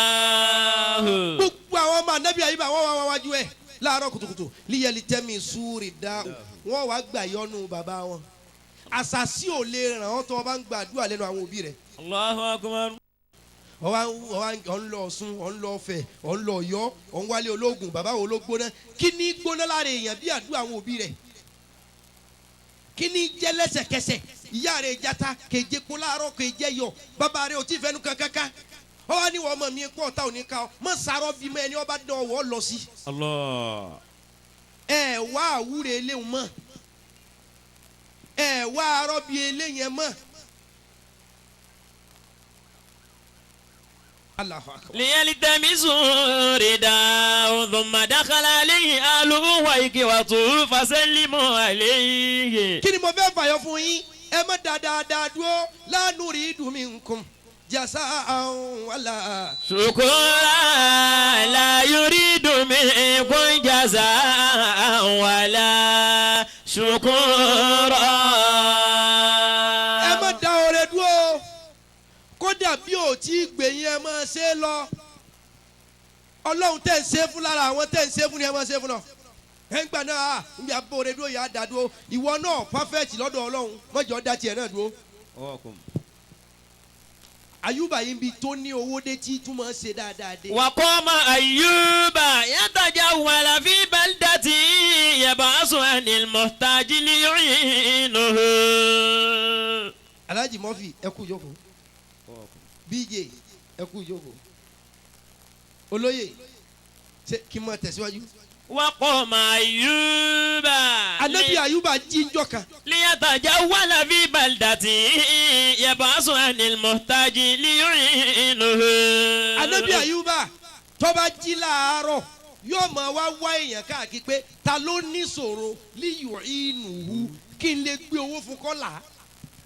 رضاه. gbogbo àwọn ọmọ anabi Ayuba wọ́n wá wájú ẹ̀ láàárọ̀ kùtùkùtù liyaltamisu ridahu wọ́n wá gbà yọnu bàbá wọn. àṣàṣì ò lè ràn ọ́ tó o bá ń gbàdúrà lẹ́nu àwọn òbí rẹ̀. Allahu akbar. ọ̀n lọ Ọ̀ṣun ọ̀n lọ Ọ̀fẹ̀ ọ̀n lọ Ọ̀yọ́ ọ̀n wálé ológun bàbá wo ló gbóná kí ni gbóná lára èèyàn bí àdúrà àwọn òbí rẹ̀ kí ni jẹ́ lẹ́sẹ̀kẹsẹ̀ ìyá rẹ̀ jata kéje kó láàárọ̀ kéje yọ bàbá rẹ̀ ò tí fẹ́nu kankan ọwọ́ ni wọ́n mọ̀ mí pọ̀ tá ò ní ká ọ mọ̀ sàrọ̀ bí mọ́ ẹni ọba dán ọwọ́ lọ sí. Allah. ẹ wá àwúrẹ̀ eléhùn mọ́ ẹ wá arọ́ bí eléyẹn mọ́. ليلتمسوا رداء ثم دخل عليه أهله وإخوته فسلموا عليه. kí ni mo fẹ́ fàyọ fún yín ẹ má dáadáa dúró la nuridu minkum jasa'an wala. شكرا لا يريد منكم جزاء ولا شكورا. ẹ má dá ọrẹ dúró kódà bí ò tí gbẹ̀yìn ẹ máa ṣe lọ ọlọ́run tẹ̀ ń ṣe fún lára àwọn tẹ̀ ń ṣe fún ni ẹ máa ṣe fún lọ. ẹ ń gbà náà níbi abóore dúró yà á dá dúró ìwọ náà pàfẹ́tì lọ́dọ̀ ọlọ́run mọ́jọ́ dá tiẹ̀ náà dúró. Ayuba yìí bi tó ní owó dé tí túmọ̀ ṣe dáadáa dé. وقام أيوب يتجول في بلدة يبعث عن المحتاج ليعينه. Alhaji Murphy ẹ kú jókòó BJ ẹ kú jókòó olóyè ṣe kí n máa tẹ̀síwájú. وقام أيوب Anabi Ayuba jí njọ́ kan. ليتجول في بلدة يبعث عن المحتاج ليعينه. Anabi Ayuba tó bá jí láàárọ̀ yóò máa wá èèyàn káàkiri pé ta ló ní ṣòro líyò inú kí n lè gbé owó fún kọ́là.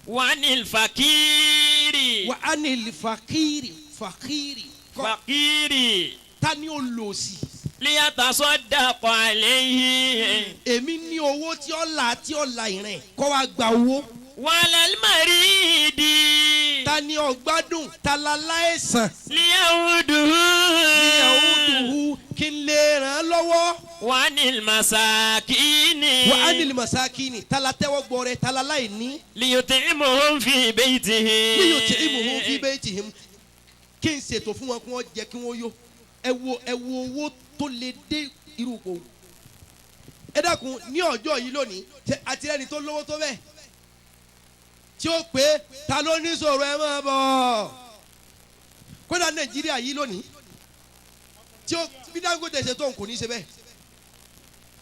وعن الفقير. Wa anil fakiri فقير. ta ni ó lò sí. ليتصدق عليه. èmi ní owó tí ó la ìrìn kó wá gba owó. وعلى المريض. ta ni ó gbádùn ta la láìsàn. ليعوده. ìyàwó kí n lè ràn án lọ́wọ́. وعن المساكين. Wa anil masakini ta la tẹ́wọ́ gbọ́ rẹ̀ ta la láìní. ليطعمهم في بيته. liyut'imuhum fi baytihim kí n ṣètò fún wọn kí wọ́n jẹ kí wọ́n yó. ẹ wo owó tó lè dé irú ipò. ẹ dákun ní ọjọ́ yìí lónìí àti ẹni tó lówó tó bẹ́ẹ̀ tí ó pé ta ló ní ṣòro ẹ máa bọ̀. kódà Nàìjíríà yìí lónìí tí ó bí Dangote ṣe tó nkùn ní ṣe bẹ́ẹ̀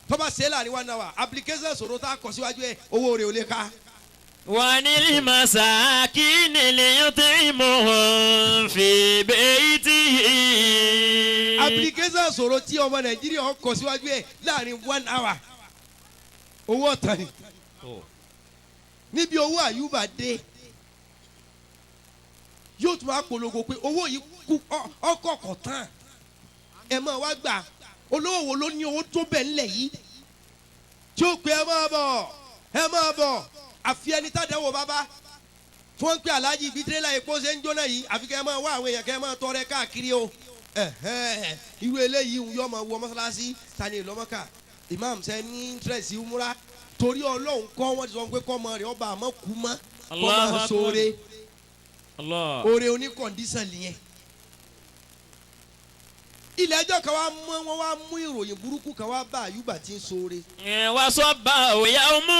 tó bá ṣe é láàrin 1 hour application ṣòro tá a kọ síwájú ẹ owó rẹ̀ ò lè ká. وعن المساكين ليطعمهم في بيته. application ṣòro tí ọmọ Nàìjíríà kọ síwájú ẹ láàrin 1 hour owó ọ̀tàn ni. níbi owó Ayuba dé yóò tún máa polongo pé owó yìí kú ọkọ̀ kọ̀tàn ẹ máa wá gbà olówó wo ló ní owó tó bẹ̀ ńlẹ̀ yìí tí ó pé ẹ máa bọ̀ àfi ẹni tá dẹ́wọ̀ bàbá tí wọ́n ń pè aláàjì ibi tirẹ́là epo ṣe ń jóná yìí àfi kẹ́ ẹ máa wá àwọn èèyàn kẹ́ ẹ máa tọrẹ káàkiri o irú eléyìí yóò máa wọ mọ́sálásí tani ìlọ́mọ́ká imam ṣe ní interest umura torí Ọlọ́run kọ́ wọ́n ti sọ pé kọ́ ọmọ rẹ̀ ọba àmọ́ kú mọ́ kọ́ máa sóore oore oní kọ̀ǹdíṣàn nìyẹn. ilé ẹjọ́ kan wọ́n wá mú ìròyìn burúkú kan wá bá Àyùbá tí ń sóore. wà sọ bá òyà ọmú.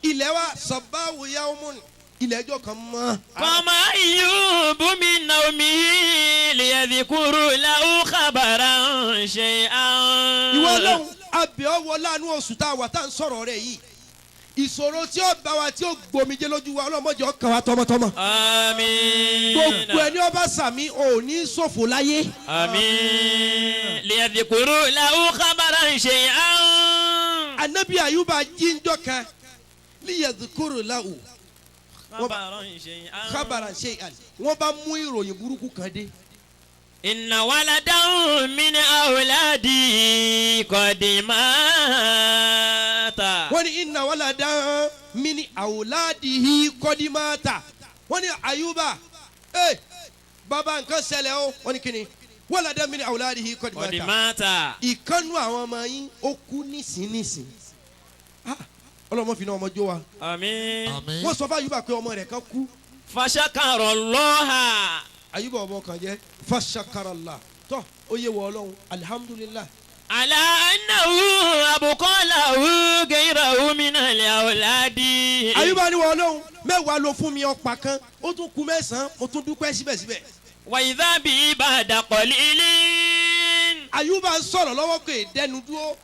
ilé wa sọ bá òyà ọmú ni ilé ẹjọ́ kan mọ́. kọ́mọ Ayyubu min nawmihi liyadhkuru lahu khabaran shay'an. ìwọ Ọlọ́run abẹ́ ọwọ́ láàánú oṣù tá a wà tá à ń sọ̀rọ̀ rẹ̀ yìí ìṣòro tí ó bá wa tí ó gbòmìjẹ lójú wa ọlọ́mọdé ọkàn wa tọmọtọmọ. àmín. gbogbo ẹni ọba sàmí ò ní ṣòfò láyé. àmín. liyadhkuru lahu khabaran shay'an. anabi Àyùbá jíjọ kan liyadhkuru lahu khabaran shay'an wọ́n bá mú ìròyìn burúkú kan dé. inna waladahu min awladi qad mata. wọ́n ní inna waladahu min awladihi qad mata. wọ́n ní Àyùbá bàbá nǹkan ṣẹlẹ̀ o wọ́n ní kíni waladahu min awladihi qad mata. ìkànnù àwọn ọmọ yín ó kú nísìnyìísìn. ọlọ́mọ fi náà ọmọ jó wa. àmín. wọ́n sọ fún Àyùbá pé ọmọ rẹ̀ kan kú. fashakara Allaha. Àyùbá ọmọ kan jẹ́ fashakarala tọ́ ó yé wọ Ọlọ́run alihamudulilayi. ala annahu abuqalahu ghayrahu min al-awladi. Àyùbá ni wọ Ọlọ́run mẹ́wàá ló fún mi ọ̀pá kan ó tún kù mẹ́sàn-án ó tún dúpẹ́ síbẹ̀síbẹ̀. wa idha bi ba'da qalilin. Àyùbá ń sọ̀rọ̀ lọ́wọ́ pé dẹnu dúró.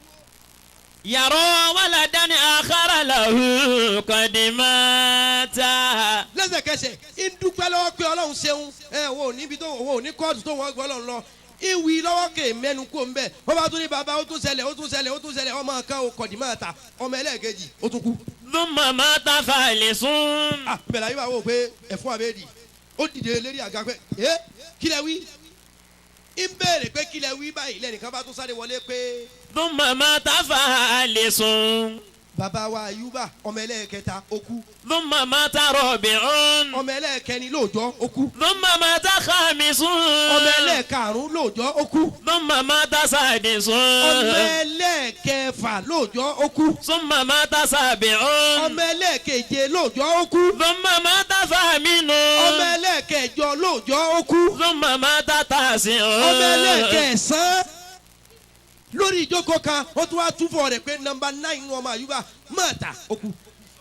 yàrá waladan akhara lahu qad mata. lẹ́sẹ̀kẹsẹ̀ ń dúpẹ́ lọ́wọ́ pé Ọlọ́run ṣeun wo níbi tó wo ní kóòtù tó wọ́n gbọ́ Ọlọ́run lọ ìwì lọ́wọ́ kè mẹ́nu kó ń bẹ̀ wọ́n bá tún ní bàbá ó tún ṣẹlẹ̀ ọmọ kan ò kọ̀dí máa ta ọmọ ẹlẹ́ẹ̀kejì ó tún kú. thumma mata thalisun. bẹ̀rẹ̀ Àyùbá wò pé ẹ̀fún àbẹ́ẹ̀dì ó dìde lérí àga pé kílẹ̀ wí ń béèrè pé kílẹ̀ wí báyìí lẹ́nìkan bá tún sáré wọlé pé. thumma mata thalisun. bàbá wa Àyùbá ọmọ ẹlẹ́ẹ̀kẹta ó kú. thumma mata rabi'un. ọmọ ẹlẹ́ẹ̀kẹrin lóòjọ́ ó kú. thumma mata khamisun. ọmọ ẹlẹ́ẹ̀karùn-ún lóòjọ́ ó kú. thumma mata sadisun. ọmọ ẹlẹ́ẹ̀kẹfà lóòjọ́ ó kú. thumma mata sabi'un. ọmọ ẹlẹ́ẹ̀keje lóòjọ́ ó kú. thumma mata thaminun. ọmọ ẹlẹ́ẹ̀kẹjọ lóòjọ́ ó kú. thumma mata tasi'un. ọmọ ẹlẹ́ẹ̀kẹsàn lórí ìjókòó kan ó tún wá túfọ̀ rẹ̀ pé nọ́mbà 9 ní ọmọ Àyùbá mọ̀ọ́ta ó kú.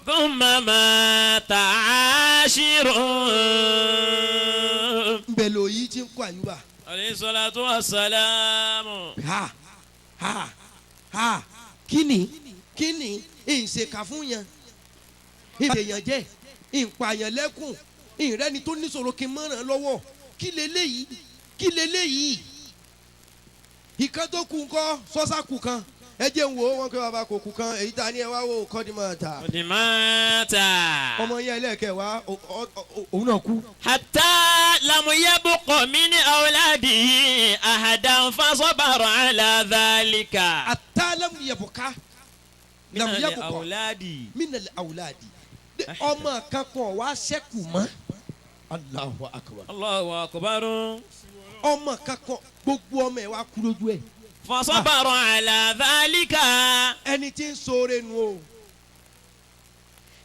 thumma mata ashirun. nbẹ̀lẹ̀ òyì tí ń kó Àyùbá. alayhi salatu wassalamu. kíni ìṣèkà fún yẹn ìṣèyàn jẹ́ ìpààyàn lẹ́kùn ìrẹ́ni tó níṣòro kí n mọ̀ràn lọ́wọ́ kí leléyìí ìkan tó kù ńkọ́ sọ́sà kù kan ẹ jẹ́ ń wo wọn pé bàbá kò kù kan èyí tá a ní ẹ wá wò kọ́ ni máa ta. qad mata. ọmọ yẹn ẹlẹ́ẹ̀kẹ́ wa òun náà kú. hatta lam yabqa min awladihi ahadan fasabara ala dhalika. hatta lam yabqa minal awladi. minal awladi ọmọ kankan wá ṣẹ́kù mọ́. Allahu akbar. Allahu akbar. ọmọ kankan gbogbo ọmọ ẹ wá kú lójú ẹ. fasabara ala dhalika. ẹni tí ń ṣoore nu o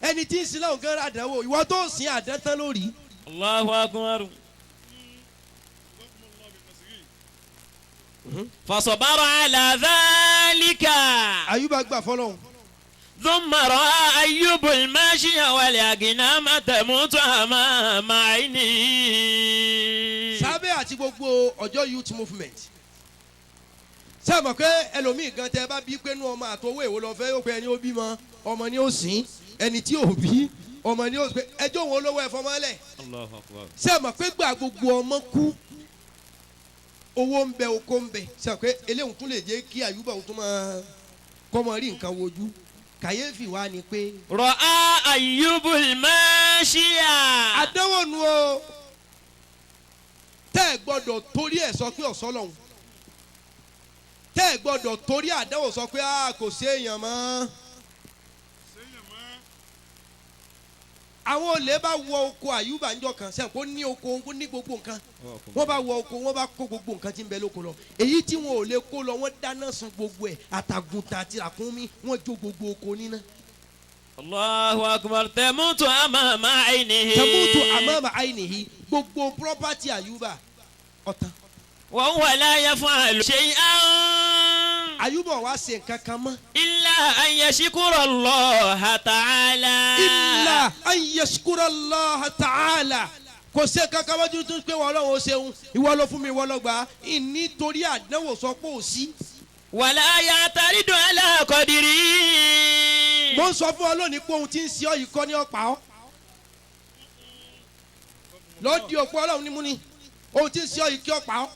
ẹni tí ń sin láwọn gẹ́rẹ́ àdánwò ìwọ tó sin àdántán lórí. Allahu akbar. fasabara ala dhalika. Àyùbá gbà fọlọ́hún. ثم رأى أيوب الماشي والأغنام تموت أمام عينيه. sábẹ́ àti gbogbo ọjọ́ youth movement sábà pé ẹlòmíì gan tẹ bá bí pé nú ọmọ àtọwọ́ èwo lọ fẹ́ yóò pé ẹni ó bímọ ọmọ ni ó sìn ẹni tí ò bí ọmọ ni ó pé ẹjọ́ wo lówó ẹ fọmọ́lẹ̀. Allahu Akbar. sábà pé gbà gbogbo ọmọ kú owó ń bẹ oko ń bẹ sábà pé eléhùn tún lè jẹ́ kí Àyùbá òun tún máa kọ́ mọ rí nǹkan wojú kàyéfì wa ni pé. Ra'a Ayyubul Mashiya. àdánwò nu o tẹ́ ẹ gbọ́dọ̀ torí ẹ̀ sọ pé ọ̀sọ́ lọ́hùn tẹ́ ẹ gbọ́dọ̀ torí àdánwò sọ pé kò sí èèyàn mọ́. àwọn olè bá wọ oko àyùbá ńjọ́ kan sẹ́yìn kó ní oko kó ní gbogbo nǹkan wọ́n bá wọ oko wọ́n bá kó gbogbo nǹkan tí ń bẹ lóko lọ èyí tí wọn ò lè kó lọ wọ́n dáná sun gbogbo ẹ̀ àtàgùntàn àti ràkúnmí wọ́n jó gbogbo oko níná. Allahu akbar tamutu amama ainihi. tamutu amama ainihi gbogbo property àyùbá ọ̀tán. wa huwa la yaf'alu shay'an. àyùbá wa ṣe nǹkan kan mọ́. illa an yashkura Allah ta'ala. illa an yashkura Allah ta'ala. kò ṣe kankan wájú tó pé wọ́n lọ́wọ́ ṣeun ìwọ ló fún mi ìwọ ló gbà nítorí àdánwò sọ pé ò sí. wala ya'taridu ala qadri. mo ń sọ fún ọ lónìí pé ohun tí ń ṣe ọ yìí kọ́ ní ọ̀pá ọ́ lọ́ọ́ di òpó ọlọ́run ní mú ni ohun tí ń ṣe ọ yìí kí ọ̀pá ọ́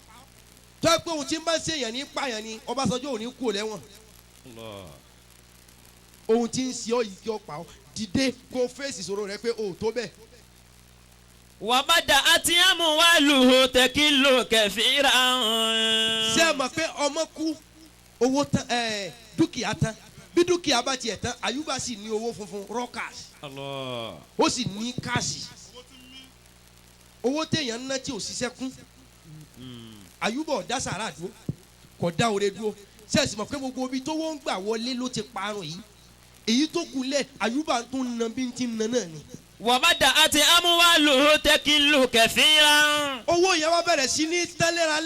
tó yẹ pé ohun tí ń bá ń ṣèyàn ní pààyàn ni Ọbásanjọ́ ò ní kú lẹ́wọ̀n ohun tí ń ṣe ọ yìí kí ọ̀pá ọ́ dìde kó fèsì ìṣòro rẹ pé o ò tó bẹ́ẹ̀. wa bada'at amwaluhu takilu kathiran. ṣé ẹ mọ̀ pé ọmọ kú owó tán dúkìá tán bí dúkìá bá tiẹ̀ tán àyùbá sì ní owó funfun rọ́kàsì ó sì ní káàsì owó téèyàn ń ná tí ò ṣiṣẹ́ kún àyùbá ọ̀dá sàrà dúró kò dá oore dúró sẹ́ẹ̀sì mọ̀ pé gbogbo ibi tó wọ́n ń gbà wọlé ló ti parun yìí èyí tó kù lẹ̀ àyùbá tó ń na bí ń ti na náà ni. wa bada'at amwaluhu takilu kathiran. owó yẹn wá bẹ̀rẹ̀ sí ní tán léra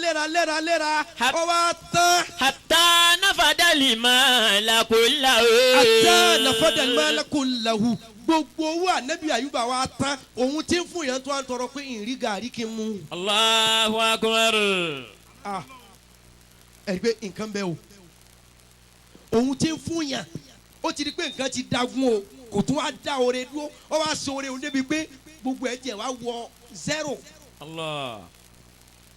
ó wá tán. hatta nafada limala kullahu. hatta nafada limala kullahu. gbogbo owó ànábì àyùbá wa tán òun tí ń fún yẹn tó à ń tọrọ pé ìrì gàrí kí n mú. Allahu akbar. ẹ̀rí pé nǹkan bẹ́ẹ̀ o òun tí ń fún yẹn ó ti di pé nǹkan ti dagun o kò tún wá dá oore dúró ó wá sọ oore òun débi pé gbogbo ẹ̀ jẹ́ wá wọ zero. Allah.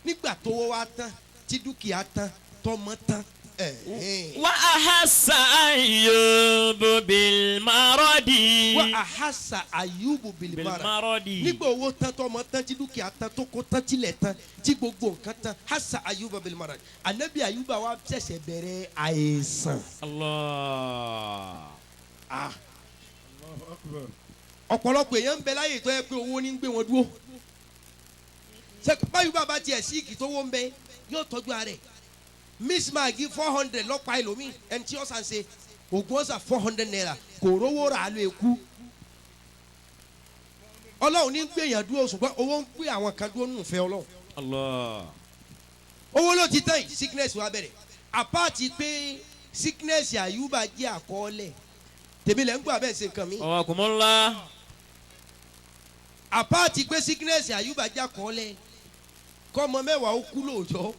nígbà tó wá tán tí dúkìá tán tọmọ tán. wa ahassa Ayyubu bil maradi. wa ahassa Ayyubu bil maradi. nígbà owó tán tọmọ tán tí dúkìá tán tó kó tán tilẹ̀ tán tí gbogbo nǹkan tán hassa Ayyubu bil maradi. ànábì Ayyuba wa ṣẹ̀ṣẹ̀ bẹ̀rẹ̀ àìsàn. Allah. ọ̀pọ̀lọpọ̀ èèyàn ń bẹ láyè tó yẹ pé owó ní ń gbé wọn dúró. báyìí bàbá tiẹ̀ síìkì tó wọ́n ń bẹ yóò tọ́jú ara rẹ̀ miss magi 400 lọ́pàá ẹlòmíì ẹni tí ọ̀sán ṣe oògùn ọ̀sán 400 naira kò rówó rà á ló ekú. ọlọ́run ní ń gbé èèyàn dúró ṣùgbọ́n owó ń gbé àwọn kan dúró nùfẹ́ ọlọ́run. Allah. owó ló ti tán yìí sickness wa bẹ̀rẹ̀ àpáàtì pé sickness Àyùbá jẹ́ àkọọ́lẹ̀ tèmi lẹ́ ń gbọ́ abẹ́ ṣe nǹkan mi. Ọwọ́kùnmọ́lá. àpáàtì pé sickness Àyùbá jẹ́ àkọọ́lẹ̀ kọ́mọ mẹ́wàá ó kú lóòjọ́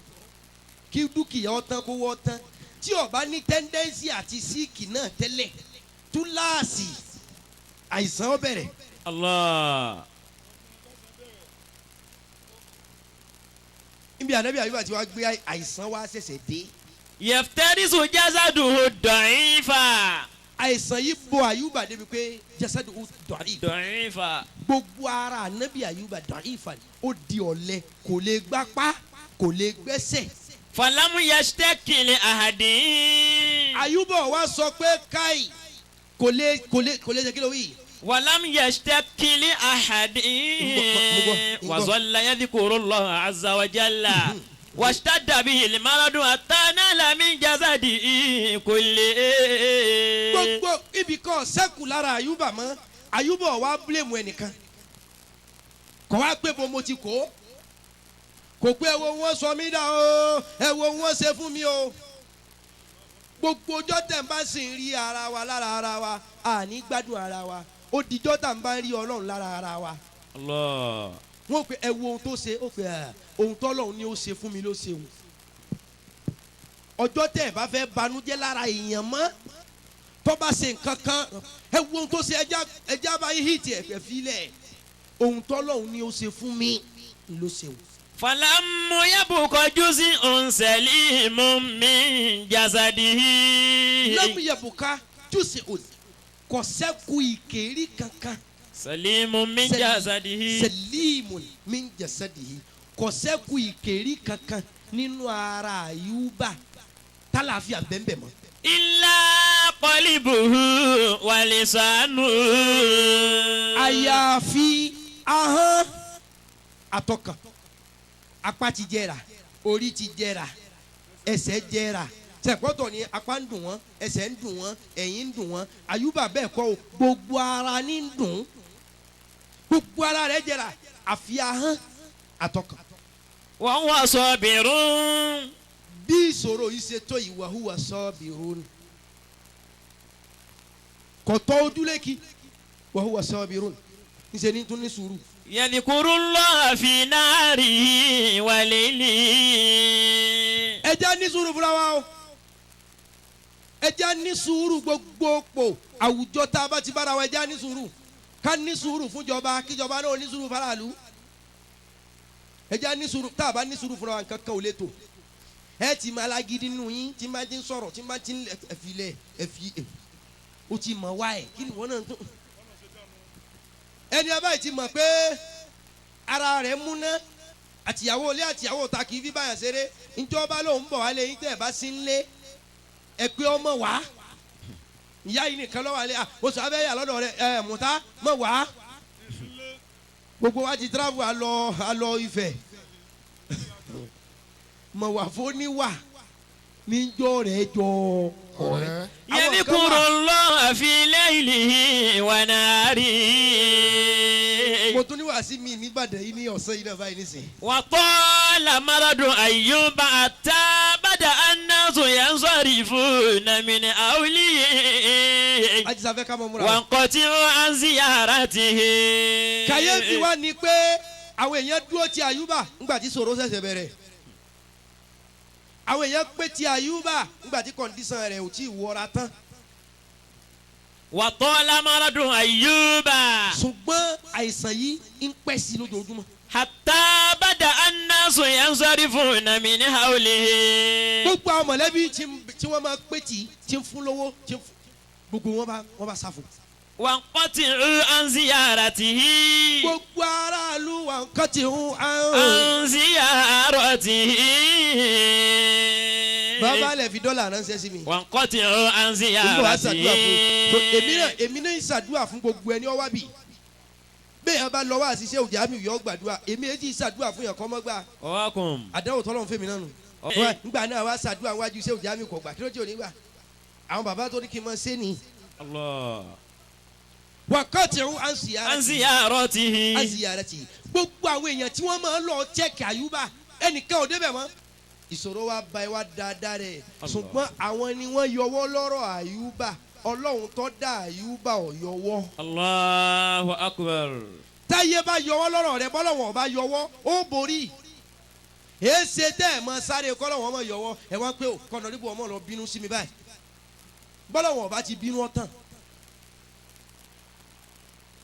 kí dúkìá ọ̀tán kó wọ́ tán tí ó bá ní tẹ́ndẹ́nsì àti síìkì náà tẹ́lẹ̀ túláàsì àìsàn ó bẹ̀rẹ̀. Allah. níbi ànábì Àyùbá tí wàá gbé àìsàn wá ṣẹ̀ṣẹ̀ dé. yaftarisu jasaduhu da'ifa. àìsàn yìí bo Àyùbá débi pé jasaduhu da'ifa. da'ifa. gbogbo ara ànábì Àyùbá da'ifa ó di ọ̀lẹ kò lè gbápá kò lè gbẹ́sẹ̀. falamu yashtaki li ahadin. Àyùbá wa sọ pé káì kò lè ṣe kí ló wí. walam yashtaki li ahadin. wa zalla yadhkuru Allah azza wa jalla. washtadda bihi al-maradu hatta nala min jasadihi kulli. gbogbo ibi kan sẹ́kù lára Àyùbá mọ́ Àyùbá wa bílẹ̀mù ẹnìkan kò wá pé bo mo ti kó kò pé ẹ wo wọn sọ mí dà o ẹ wo wọn ṣe fún mi o gbogbo ọjọ́ tẹ̀ ń bá sì ń rí ara wa lára ara wa àní gbádùn ara wa ó dijọ́ tà ń bá ń rí Ọlọ́run lára ara wa. Allah. wọ́n pe ẹ wo ohun tó ṣe ó pe ohun tọ́lọ́run ni ó ṣe fún mi ló ṣe òun. ọjọ́ tẹ̀ bá fẹ́ banújẹ́ lára èèyàn mọ́ tó bá ṣe nǹkan kan ẹ wo ohun tó ṣe ẹja bá yí hìtì ẹ̀fẹ̀ fílẹ̀ ohun tọ́lọ́run ni ó ṣe fún mi ló ṣe òun. falamu yabuka juz'un salimun min jasadihi. lamu yabuka juz'un kò ṣẹ́kù ìkérí kankan. salimun min jasadihi. salimun min jasadihi kò ṣẹ́kù ìkérí kankan nínú ara Àyùbá tálàfíà bẹ́ẹ̀ mọ́. illa qalbuhu wa lisanu. àyàfi ahọ́n àtọkàn apá ti jẹrà orí ti jẹrà ẹsẹ̀ jẹrà sẹ̀pọ̀tọ̀ ni apá ń dùn wọ́n ẹsẹ̀ ń dùn wọ́n ẹ̀yìn ń dùn wọ́n Àyùbá bẹ́ẹ̀ kọ́ o gbogbo ara ní ń dùn gbogbo ara rẹ̀ jẹrà àfi ahọ́n àtọkàn. wa huwa sabirun. bí ìṣòro yìí ṣe tó ìwà hùwà sabirun kò tọ́ ojúlé kí wa huwa sabirun níṣẹ́ ní tún ní sùúrù. yadhkurullaha fi narihi wa laylihi. ẹ jẹ́ ní sùúrù fúnra wa o ẹ jẹ́ ní sùúrù gbogbo àwùjọ tá a bá ti bára wa ẹ jẹ́ ní sùúrù ká ní sùúrù fúnjọba kíjọba náà ní sùúrù faraàlú ẹ jẹ́ ní sùúrù tá a bá ní sùúrù fúnra wa nǹkan kan ò lè tò ẹ ti máa lágídí nínú yín tí máa ti ń sọ̀rọ̀ tí máa ti ń ẹ̀fìlẹ̀ o ti mọ̀ wá ẹ̀ kí ni wọ́n náà tó ẹni abáyé ti mọ̀ pé ara rẹ̀ múná àtìyàwó ilé àtìyàwó ta kì í fi báyà ṣeré ìjọba ló ń bọ̀ wálé yín tẹ́ ẹ bá sí ń lé ẹ pé ọmọ wá ìyá yìí nìkan lọ́wọ́ alẹ́ oṣù abẹ́yà lọ́dọ̀ rẹ̀ ẹ mùtá mọ̀ wá gbogbo wa ti travel alọ Ifẹ̀ mọ̀ wá fóníwà níjọ́ rẹ̀ jọ ọ̀rẹ́. yadhkurullaha fi laylihi wa narihi. mo tún ní wàásù mi nígbàdàn yìí ní ọ̀sán yìí náà báyìí nísìnyí. wa tala maradu Ayyuba hatta bada an-nasu yansarifuna min hawlihi. ajísafẹ́ ká mọ̀ múra. wa qati'u an ziyaratihi. kàyéfì wa ni pé àwọn èèyàn dúró ti Àyùbá ńgbà tí ṣòro ṣẹ̀ṣẹ̀ bẹ̀rẹ̀ àwọn èèyàn pé ti Àyùbá ńgbà tí kọ̀ǹdíṣàn rẹ̀ ò tí ì wọra tán. wa tala maradu Ayyuba. ṣùgbọ́n àìsàn yìí ń pẹ́ sí lójoojúmọ́. hatta bada an-nasu yansarifuna min hawlihi. gbogbo àwọn mọ̀lẹ́bí tí wọ́n máa pé tí ń fún lówó gbogbo wọn bá sáfù. wa qati'u an ziyaratihi. gbogbo aráàlú wa nǹkan ti hun an ziyaratihi. bàbá lè fi dọ́là ránṣẹ́ sí mi. wa qati'u an ziyaratihi. èmi náà ń ṣàdúrà fún gbogbo ẹni ọwá bì bẹ́ẹ̀ yẹn bá lọ wá àṣìṣe Sheikh Jamiu yọ gbàdúrà èmi èjì ṣàdúrà fún yẹn kọ́ mọ́ gbà. ọwọ́kùn. àdéhùn tọ́lọ́run fèmí náà nù. nígbà náà wá ṣàdúrà wájú Sheikh Jamiu kọ̀ gbà kí ló jẹ́ òní gbà àwọn bàbá tó ní kí n mọ ṣé ni. Allah. wákàtí ń an ziyaratihi. gbogbo àwọn èèyàn tí wọ́n máa ń lọ chẹ́kì Àyùbá ẹnìkan ò débẹ̀ mọ́. ìṣòro wa ba ẹ wá dáadáa rẹ̀ ṣùgbọ́n àwọn ni wọ́n yọwọ́ lọ́rọ̀ Àyùbá Ọlọ́run tó dá Àyùbá ò yọwọ́. Allahu akbar. táyé bá yọwọ́ lọ́rọ̀ rẹ̀ bọ́lọ́wọ́n bá yọwọ́ ó borí. èsè tẹ́ ẹ̀ mọ sáré kọ́lọ́wọ́n mọ̀ yọwọ́ ẹ̀ wá pé kọ́nà níbo ọmọ lọ bínú sí mi báyìí bọ́lọ́wọ́n bá ti bínú ọ̀tàn.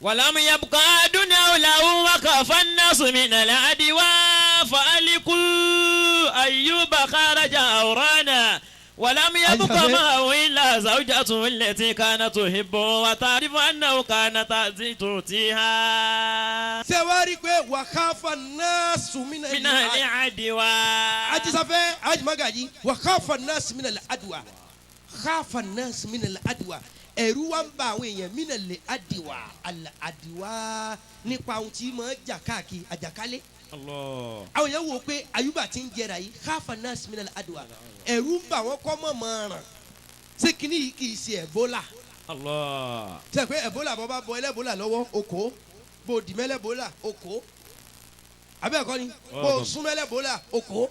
ولم يبقى دنيا له وخاف الناس من العدوى فألقوا أيوب خرج أورانا ولم يبق معه إلا زوجته التي كانت تحبه وتعرف أنه كانت تؤتيها. سواري وخاف الناس من العدوى. أجي سافي أجي ماجي وخاف الناس من العدوى. خاف الناس من العدوى. ẹ̀rù wa ń bà àwọn èèyàn mí náà lè àdìwà àdìwà nípa ohun tí mo jà káàkiri àjàkálẹ̀. Allah. àwọn èèyàn wò pé Àyùbá ti ń jẹrà yìí káfà náà sí mi náà àdìwà ẹ̀rù ń bà wọ́n kọ́ mọ̀ mọ̀ ràn ṣé kínní yìí kì í ṣe Ebola. Allah. ṣe pé Ebola bọ́ bá bọ ẹlẹ́bọ̀là lọ́wọ́ oko bó dìmẹ́ ẹlẹ́bọ̀là oko abẹ́ẹ̀kọ́ ni bó súnmọ́ ẹlẹ́bọ̀là oko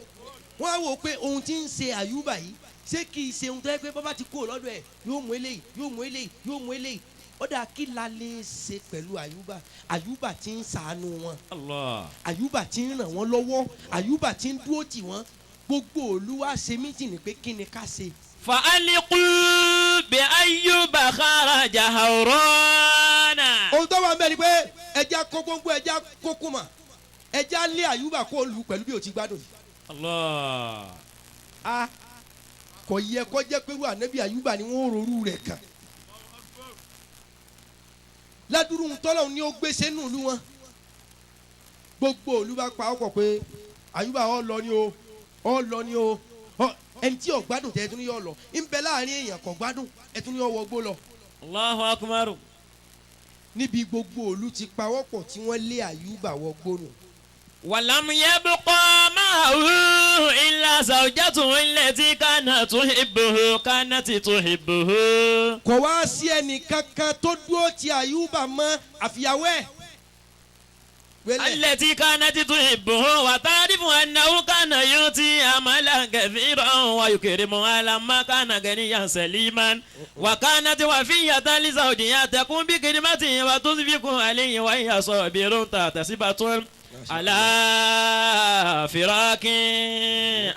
wọ́n á wò pé ohun tí ń ṣe Àyùbá yìí ṣé kì í ṣe ohun tó yẹ pé bàbá ti kó lọ́dọ̀ ẹ̀ yóò mú eléyìí yóò mú eléyìí yóò mú eléyìí ó dáa kí la lè ṣe pẹ̀lú Àyùbá Àyùbá tí ń ṣàánú wọn Àyùbá tí ń ràn wọ́n lọ́wọ́ Àyùbá tí ń dúró tì wọ́n gbogbo Olúwa ṣe mítìnì pé kí ni ká ṣe. fa'aliqu bi Ayyuba kharaja hawrana. ohun tó wà ń bẹ ni pé ẹja kó gbogbo ẹja kó kùmà ẹja lé Àyùbá kó lù pẹ̀lú bí o ti gbádùn. Allah. kò yẹ kó jẹ́ pé wà nẹ́bí Àyùbá ni wọ́n rorú rẹ̀ kàn. ládùúrú tọ́lọ́hún ni ó gbé sẹ́nu ìlú wọn. gbogbo ìlú bá pa ọkọ̀ pé Àyùbá ọ lọ ni o ọ lọ ni o ẹni tí ò gbádùn tẹ́ ẹ tún ní yọ lọ ń bẹ láàrin èèyàn kò gbádùn ẹ tún ní ọwọ́ gbó lọ. Allahu akbar. níbi gbogbo òlu ti pawọ́pọ̀ tí wọ́n lé àyùbá wọ gbónú. ولم يبقى معه إلا زوجته التي كانت تحبه. kò wá sí ẹnì kankan tó dúró ti àyùbá mọ́ àfìyàwó ẹ̀. التي كانت تحبه وتعرف أنه كان يؤتي أملا كثيرا ويكرمها لما كان غنيا سليما وكانت وفية لزوجها تقوم بخدمته وتنفق عليه وهي صابرة تحتسبة على فراق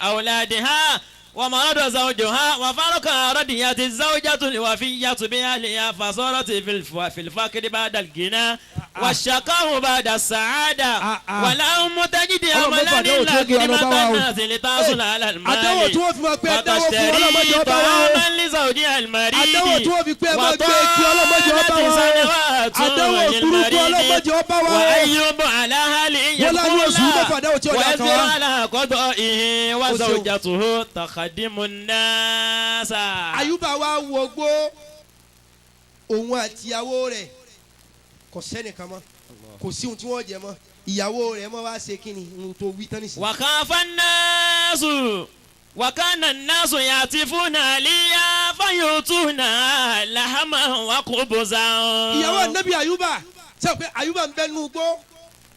أولادها ومرض زوجها وفرق رضيت الزوجة الوفية بأهلها فصارت في الفقر بعد الغنى والشقاء بعد السعادة ولهم تجد أملا إلا كلمة الناس لتحصل على المال فتشتري طعاما لزوجها المريض وطالت سنوات للمريض وأيوب على هله يذكر الله ويذكر على قضائه وزوجته تخدم الناس. àyùbá wa wọgbó òun àtìyàwó rẹ̀ kò sẹ́nìkan mọ́ kò sí ohun tí wọ́n jẹ mọ́ ìyàwó rẹ̀ mọ́ wá ṣe kíni ohun tó wí tán nísìnyí. وخاف الناس وكان الناس يعطفون عليا فيؤتون لحما وخبزا. ìyàwó ànábì àyùbá sọ pé àyùbá ń bẹ nínú igbó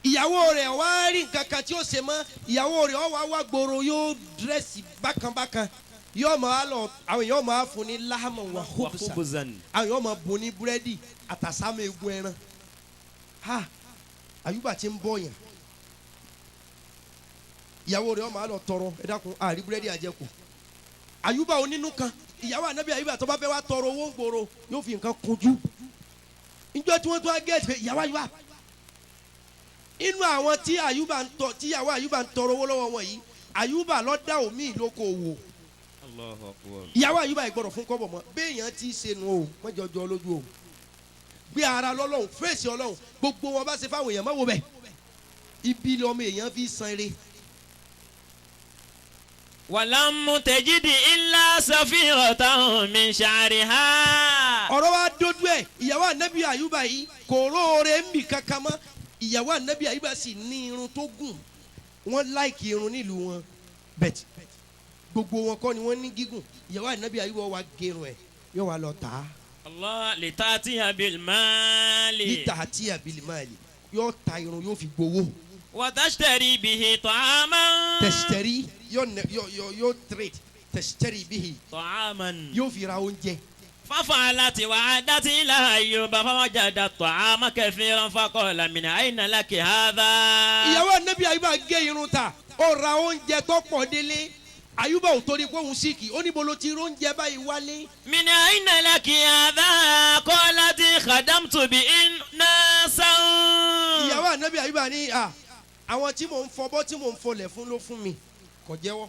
ìyàwó rẹ̀ wá rí nǹkan kan tí ó ṣe mọ́ ìyàwó rẹ̀ ó wá gbòòrò yóò dírẹ́sì bákanbákan yóò máa lọ àwọn èèyàn máa fún ní láhàmù wà hóbùsà àwọn èèyàn máa bùn ní búrẹ́dì àtàsámù egun ẹran ha àyùbá ti ń bọ̀ yàn ìyàwó rẹ̀ ó máa lọ tọrọ ẹ dákun àrí búrẹ́dì àjẹkù àyùbá onínú kan ìyàwó ànábì àyùbá tó bá fẹ́ wá tọrọ owó gbòòrò yóò fi nǹkan kunjú ìjọ tí wọ́n tún á gẹ̀ẹ́sì pé ìyàwó àyùbá inú àwọn tí àyùbá ń tọ tíyàwó àyùbá ń tọrọ owó lọ́wọ́ wọn yìí àyùbá ló dá omi ìlóko òwò ìyàwó àyùbá ìgbọ́dọ̀ fún kọ́bọ̀ mọ́ béèyàn ti ṣe nu o wọ́n jọjọ lójú o gbé ara lọ́lọ́hùn fèsì ọlọ́hùn gbogbo wọn bá ṣe fáwọn èèyàn mọ́wọ́ bẹ̀ ibi lọ́mọ èèyàn fi san eré. ولم تجد إلا صفيرة من شعرها. ọ̀rọ̀ wa dójú ẹ̀ ìyàwó ànábì àyùbá yìí kò róore ń bì kankan mọ́ ìyàwó ànábì àyùbá sì ní irun tó gùn wọ́n láìkì irun nílùú wọn bẹ́ẹ̀ gbogbo wọn kọ́ ni wọ́n ní gígùn ìyàwó ànábì àyùbá wa gẹrun ẹ̀ yóò wá lọ tà á. Allah litatiha bil mali. litatiha bil mali yóò ta irun yóò fi gbowó. wa tashtari bihi ta'aman. tashtari yóò trade tashtari bihi. ta'aman. yóò fi ra oúnjẹ. ففعلت وعادت إلى أيوب فوجدت طعام كثيرا فقال من أين لك هذا. ìyàwó ànábì àyùbá gé irun ta ó ra oúnjẹ tó pọ̀ délé àyùbá ò torí pé òun síkì ó ní bolo ti oúnjẹ báyìí wálé. من أين لك هذا قالت خدمت بإناسا. ìyàwó ànábì àyùbá ní àwọn tí mò ń fọbọ́ tí mò ń fọlẹ̀ fún ló fún mi kò jẹ́wọ́.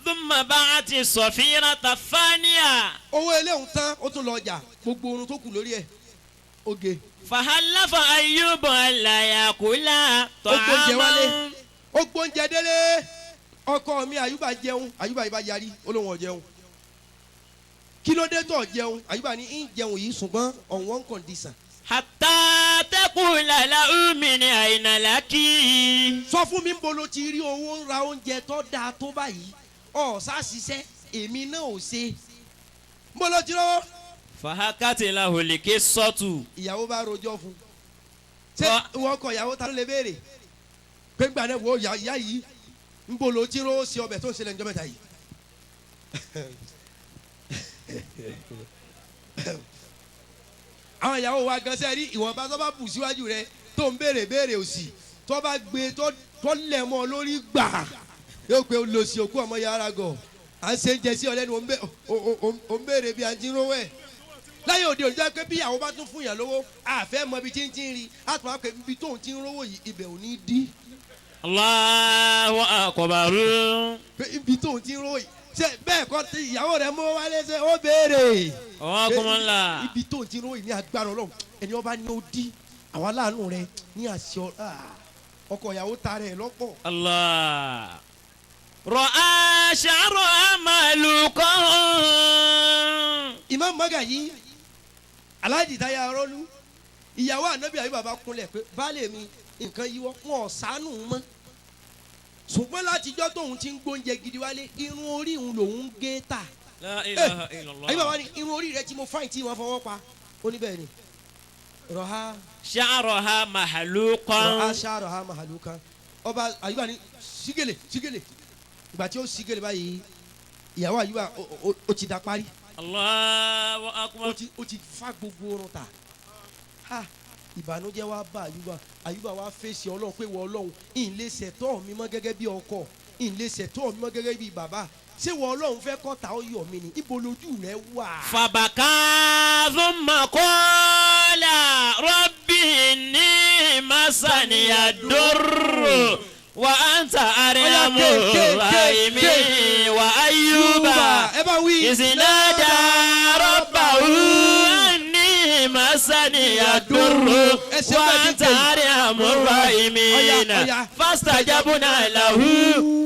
ثم باعت الصفيرة الثانية. owó eléhùn tán ó tún lọ ọjà gbogbo orun tó kù lórí ẹ̀ oge. فحلف أيوب ألا يأكل طعاما. ó gbóúnjẹ délé ọkọ mi àyùbá jẹun àyùbá yìí bá yarí ó lóun ò jẹun kí ló dé tó jẹun àyùbá ní ń jẹun yìí ṣùgbọ́n on one condition. حتى تقول له من أين لك. sọ fún mi ń bolo ti rí owó ra oúnjẹ tó dáa tó báyìí ọ̀ sá ṣiṣẹ́ èmi náà ò ṣe ń bolo ti rọ́. فحكت له القصة. ìyàwó bá rojọ́ fún ṣé ìwọ ọkọ ìyàwó ta ló lè béèrè pé gbà náà wo ìyá yìí ń bolo ti rọ́ sí ọbẹ̀ tó ń ṣẹlẹ̀ níjọ́ mẹ́ta yìí. àwọn ìyàwó wa gan sẹ́rí ìwọ̀nba tó bá bù síwájú rẹ tó ń béèrè òsì tó bá gbé tó lẹ̀ mọ́ lórí gbà yóò pé olùsí òkú ọmọ yàrá gọ̀ à ń ṣe ń jẹ sí ọ lẹ́nu ò ń béèrè bí a ti ń rówó ẹ̀ láyé òde òní jẹ́ pé bí ìyàwó bá tún fún yàn lówó àfẹ́ mọ ibi tí ń rí àtúmọ̀ pé ibi tóun ti ń rówó yìí ibẹ̀ ò ní dí. Allahu akbar. pé ibi tóun ti ń rówó yìí ṣe bẹ́ẹ̀ kọ́ ìyàwó rẹ̀ mọ́ wálé ṣe ó béèrè. ọkùnrinla. ibi tóun ti ń rówó yìí ní agbára Ọlọ́run ẹni ọba ní ó dí àwọn aláàánú rẹ̀ ní àṣọ ọkọ ìyàwó ta rẹ̀ lọ́pọ̀. Allah. رأى شعرها مهلوكا. Imam Magaji Alhaji Táyà Arọ́lú ìyàwó ànábì àyè bàbá kúnlẹ̀ pé baálé mi nǹkan yíwọ́ wọn ò ṣàánú mọ́ ṣùgbọ́n látijọ́ tóun ti ń gbóúnjẹ gidi wálé irun orí òun lòun gé tà. La ilaha illallah. àyè bàbá ní irun orí rẹ tí mo fáìn tí wọ́n fọwọ́ pa ó ní bẹ́ẹ̀ ni rọ̀há شعرها مهلوكا. rọ̀há ṣáàrọ̀há màhàlùkà ọba àyùbá ní sígèlè ìgbà tí ó sígèlè báyìí ìyàwó àyùbá ó ti da parí Allahu akbar. ó ti fa gbogbo orun ta ha ìbànújẹ́ wa bá àyùbá wa fèsì ọlọ́run pé wọ́n ọlọ́run ìlé ṣẹ̀tọ́ mi mọ́ gẹ́gẹ́ bí ọkọ ìlé ṣẹ̀tọ́ mi mọ́ gẹ́gẹ́ bí bàbá ṣé wọ́n ọlọ́run fẹ́ kọ́ ta ó yọ̀ mí ni ibo lójú rẹ wà. فبكى ثم قال رب إني مسني الضر وأنت أرحم الراحمين وأيوب إذ نادى ربه أني مسني الضر وأنت أرحم الراحمين فاستجبنا له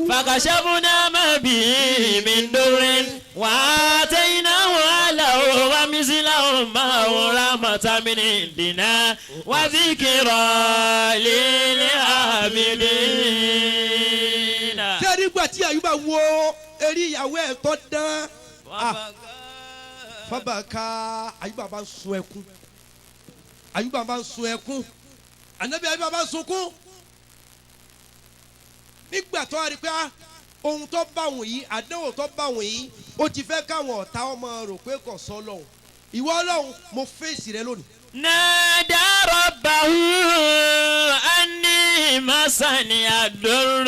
فكشفنا ما به من ضر وآتيناه أهله ومثلهم معه رحمة من عندنا وذكرى للعابدين. sẹ́ẹ̀rí gbà tí àyùbá wo eré ìyàwó ẹ̀ tó dán fábàkà àyùbá bá ń sun ẹkún ànábì àyùbá bá ń sunkún nígbà tó wà rí pé ohun tó bá wọn yìí àdánwò tó bá wọn yìí ó ti fẹ́ káwọn ọ̀tá ọmọ rò pé kò sọ lọ́hùn ìwọ ọlọ́hun mo fèsì rẹ lónìí. نادى ربه أني مسني الضر.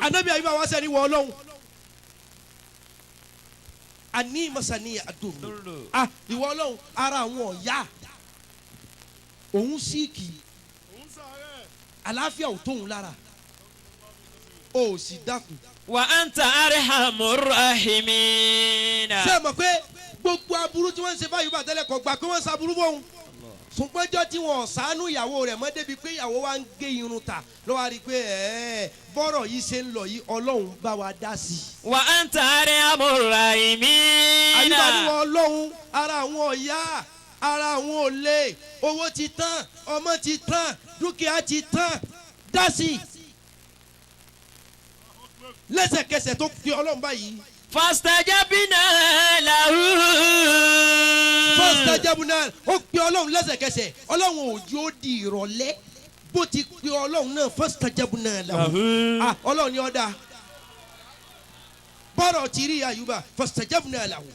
ànábì àyùbá wá sẹ́ni wọ ọlọ́hun àní masani àdùnnú ìwọ ọlọ́hun ara àwọn ọ̀yá òun síìkì àlàáfíà ò tóun lára ó sì dákun. وأنت أرحم الراحمين. ṣé ẹ mọ̀ pé gbogbo aburú tí wọ́n ń ṣe báyìí bá tẹ́lẹ̀ kọ̀ gbà pé wọ́n ń ṣaburú bóun ṣùgbọ́njọ́ tí wọ́n ṣàánú ìyàwó rẹ̀ mọ́ débi pé ìyàwó wa ń gé irun ta ló wá rí i pé bọ́rọ̀ yìí ṣe ń lọ yìí ọlọ́run bá wa dá sí i. وأنت أرحم الراحمين. àyùbá ni wọn ọlọ́run ara àwọn ọ̀yá ara àwọn òlé owó ti tán ọmọ ti tán dúkìá ti tán dá sí i. lẹ́sẹ̀kẹsẹ̀ tó fi ọlọ́run báyìí. فاستجبنا له. fastajabna ó pe ọlọ́run lẹ́sẹ̀kẹsẹ̀ ọlọ́run òjò ó di ìrọ̀lẹ́ bó ti pe ọlọ́run náà fastajabna lahu. ọlọ́run ni ó dá bọ́rọ̀ ti rí àyùbá fastajabna lahu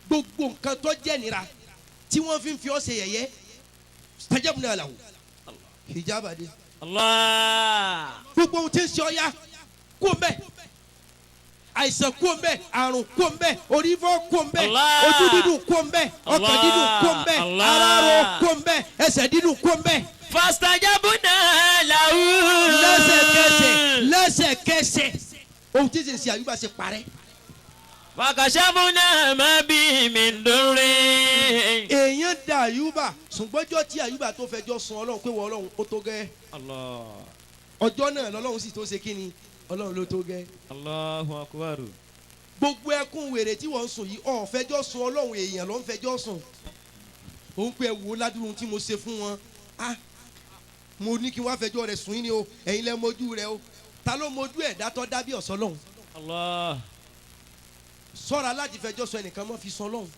gbogbo nǹkan tó jẹ́ nira tí wọ́n fi ń fi ọ́ ṣe yẹ̀yẹ́ fastajabna lahu hijaba de. Allah. gbogbo ohun tí ń ṣe ọ ya kó mbẹ àìsàn kó mbẹ àrùn kó mbẹ orí fọ́ kó mbẹ ojú dídùn kó mbẹ ọkàn dídùn kó mbẹ ara ro kó mbẹ ẹsẹ̀ dídùn kó mbẹ. fastajabna lahu. lẹ́sẹ̀kẹsẹ̀ ohun tí ń ṣe àyùbá ṣe parẹ́. fakashafna ma bihi min durri. èèyàn da àyùbá ṣùgbọ́njọ́ tí àyùbá tó fẹjọ́ sun ọlọ́run pé wọ́n ọlọ́run ó tó gẹ́. ọjọ́ náà lọ́lọ́run sì tó ṣe kí ni ọlọ́run ló tó gẹ́. Allahu akbar. gbogbo ẹkún wèrè tí wọ́n ń sùn yìí ọ̀ fẹjọ́ sun ọlọ́run èèyàn ló ń fẹjọ́ sùn. òun pé wo ládùúgbò tí mo ṣe fún wọn mo ní kí wọ́n fẹjọ́ rẹ̀ sùn yín ni o ẹ̀yin lẹ́ mojú rẹ̀ o ta ló mojú ẹ̀dá tó dá bí ọ̀sán lọ́hùn. Allah. sọ́ra láti fẹjọ́ sọ ẹnìkan mọ́ fi sọ lọ́hùn.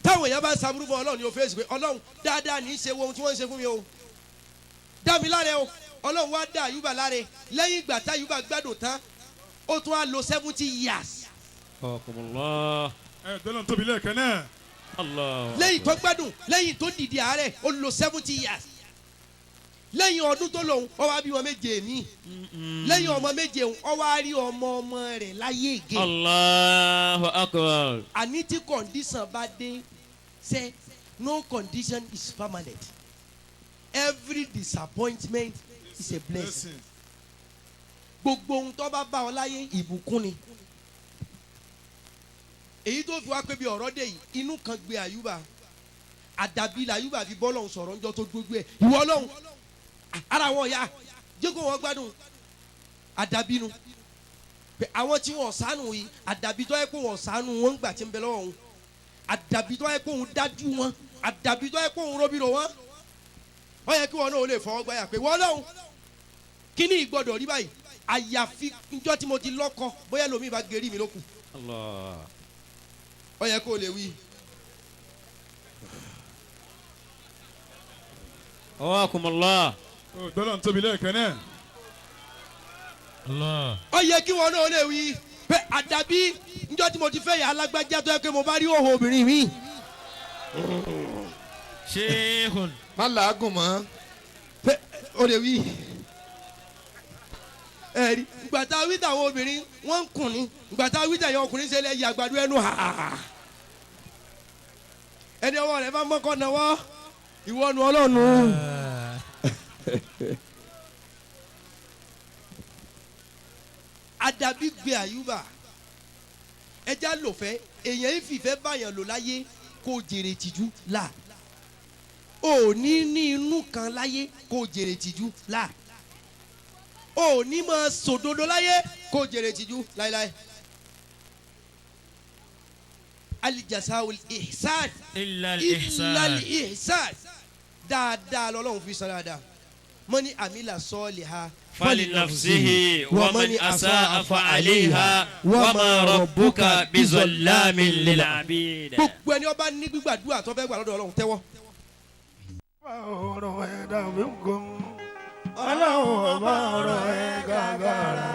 táwọn èèyàn bá ń saburú fún ọlọ́run ní o fèsì pé ọlọ́run dáadáa ní í ṣe ohun tí wọ́n ń ṣe fún mi o dá mi láre o ọlọ́run wá dá àyùbá láre lẹ́yìn ìgbà tá àyùbá gbádùn tán ó tún á lo 70 years. Allah. dọ́là tóbi lẹ́ẹ̀kan náà. Allah. lẹ́yìn tó gbádùn lẹ́yìn tó dìde àárẹ̀ ó lo 70 years. lẹ́yìn ọdún tó lòun ó wá bí ọmọ méje mi lẹ́yìn ọmọ méje ó wá rí ọmọ rẹ̀ láyé ègé. Allahu akbar. àní tí condition bá dé say no condition is permanent every disappointment is a blessing. gbogbo ohun tó bá bá ọ láyé ìbùkún ni. èyí tó fi wá pé bí ọ̀rọ̀ dé yìí inú kan gbé àyùbá àdàbí làyùbá fi bọ́ lọ́hùn sọ̀rọ̀ ńjọ́ tó gbogbo ẹ̀ ìwọ lọ́hùn ara wọn ya jẹ́ kó wọ́n gbádùn àdàbínú pé àwọn tí wọ́n ṣàánú yìí àdàbí tó yẹ kó wọ́n ṣàánú wọn gbà tí ń bẹ lọ́wọ́ wọn àdàbí tó yẹ kó wọn dájú wọn àdàbí tó yẹ kó wọn róbìrò wọn ó yẹ kí wọn náà ó lè fọwọ́ gbáyà pé wọ́n lọ́hùn kí ni ìgbọ́dọ̀ rí báyìí àyàfi njọ́ tí mo ti lọ́kọ bóyá lómi bá gẹ̀rí mi lókù ó yẹ kó lè wí. Awakumullah. Gbọ́dọ̀ tóbi lẹ́ẹ̀kan náà. ó yẹ kí wọn náà lè wí pé àdàbí njọ́ tí mo ti fẹ́ yà alágbájá tó yẹ kí mo bá rí òhò obìnrin mi. Sheikhun. má làágùn mọ́. pé ó lè wí. ẹ̀rí gbàtà wí tàwọn obìnrin wọ́n ń kùn ní gbàtà wí tàwọn ọkùnrin ṣe lẹ́yìn àgbàdo ẹnu ha. ẹni ọwọ́ rẹ̀ bá mọ́kọ́ náwó ìwọ́nu ọlọ́nu. àdàbí gbé àyùbá ẹja lòfẹ́ èèyàn ìfìfẹ́ báyàn lò láyé kó jèrè tìjú là ò ní inú kan láyé kó jèrè tìjú là ò ní máa sòdodo láyé kó jèrè tìjú láéláé. alijasawul ihsan Illal illal ihsan. ihsan dáadáa lọ́lọ́run fi san dáadáa mọ́ni amila saliha Falinafsihi wa man asaa fa alayha wa ma rabbuka bizallamin lil abid. gbogbo ẹni ó bá ní gbígbàdúrà tó fẹ́ gbà lọ́dọ̀ ọlọ́run tẹ́wọ́. ọ̀rọ̀ ẹ̀dá mi ń gùn ọlọ́run ọba ọ̀rọ̀ ẹ̀ gàgàrà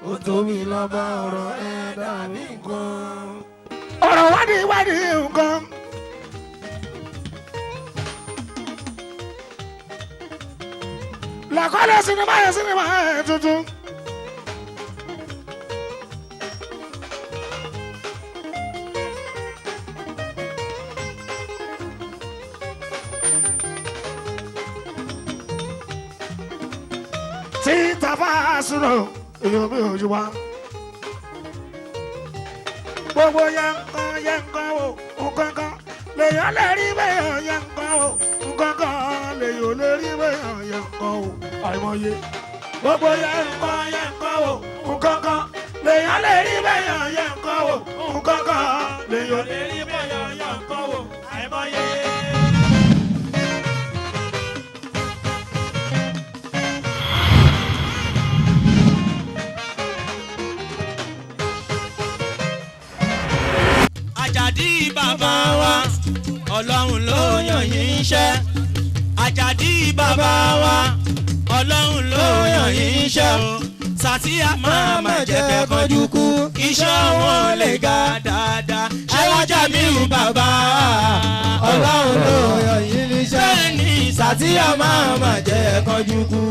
ó tóbi lọ́ba ọ̀rọ̀ ẹ̀dá mi ń gùn. ọ̀rọ̀ wádìí nǹkan. làkọ́lẹ̀ sinimá yẹn tuntun. tí tàbá sùnà èèyàn mi ò jù wá. gbogbo yẹn nǹkan o nǹkan kan lèèyàn lè rí bẹ́ẹ̀ yẹn nǹkan o nǹkan kan lèèyàn lè rí bẹ́ẹ̀ yẹn nǹkan o àìmọye. gbogbo yẹn nǹkan o nǹkan kan lèèyàn lè rí bẹ́ẹ̀ yẹn nǹkan o nǹkan kan lèèyàn lè rí bẹ́ẹ̀ yẹn nǹkan o àìmọye. Àjàdí bàbá wa Ọlọ́run ló yàn yín iṣẹ́. Àjàdí bàbá wa Ọlọ́run ló yàn yín iṣẹ́ o. Sàtíyà máa jẹ́ kẹ́ kánjú kú. Iṣẹ́ wọn lè ga dáadáa. Sheikh Jamiu bàbá Ọlọ́run ló yàn yín iṣẹ́. Bẹ́ẹ̀ni Sàtíyà máa jẹ́ kánjú kú.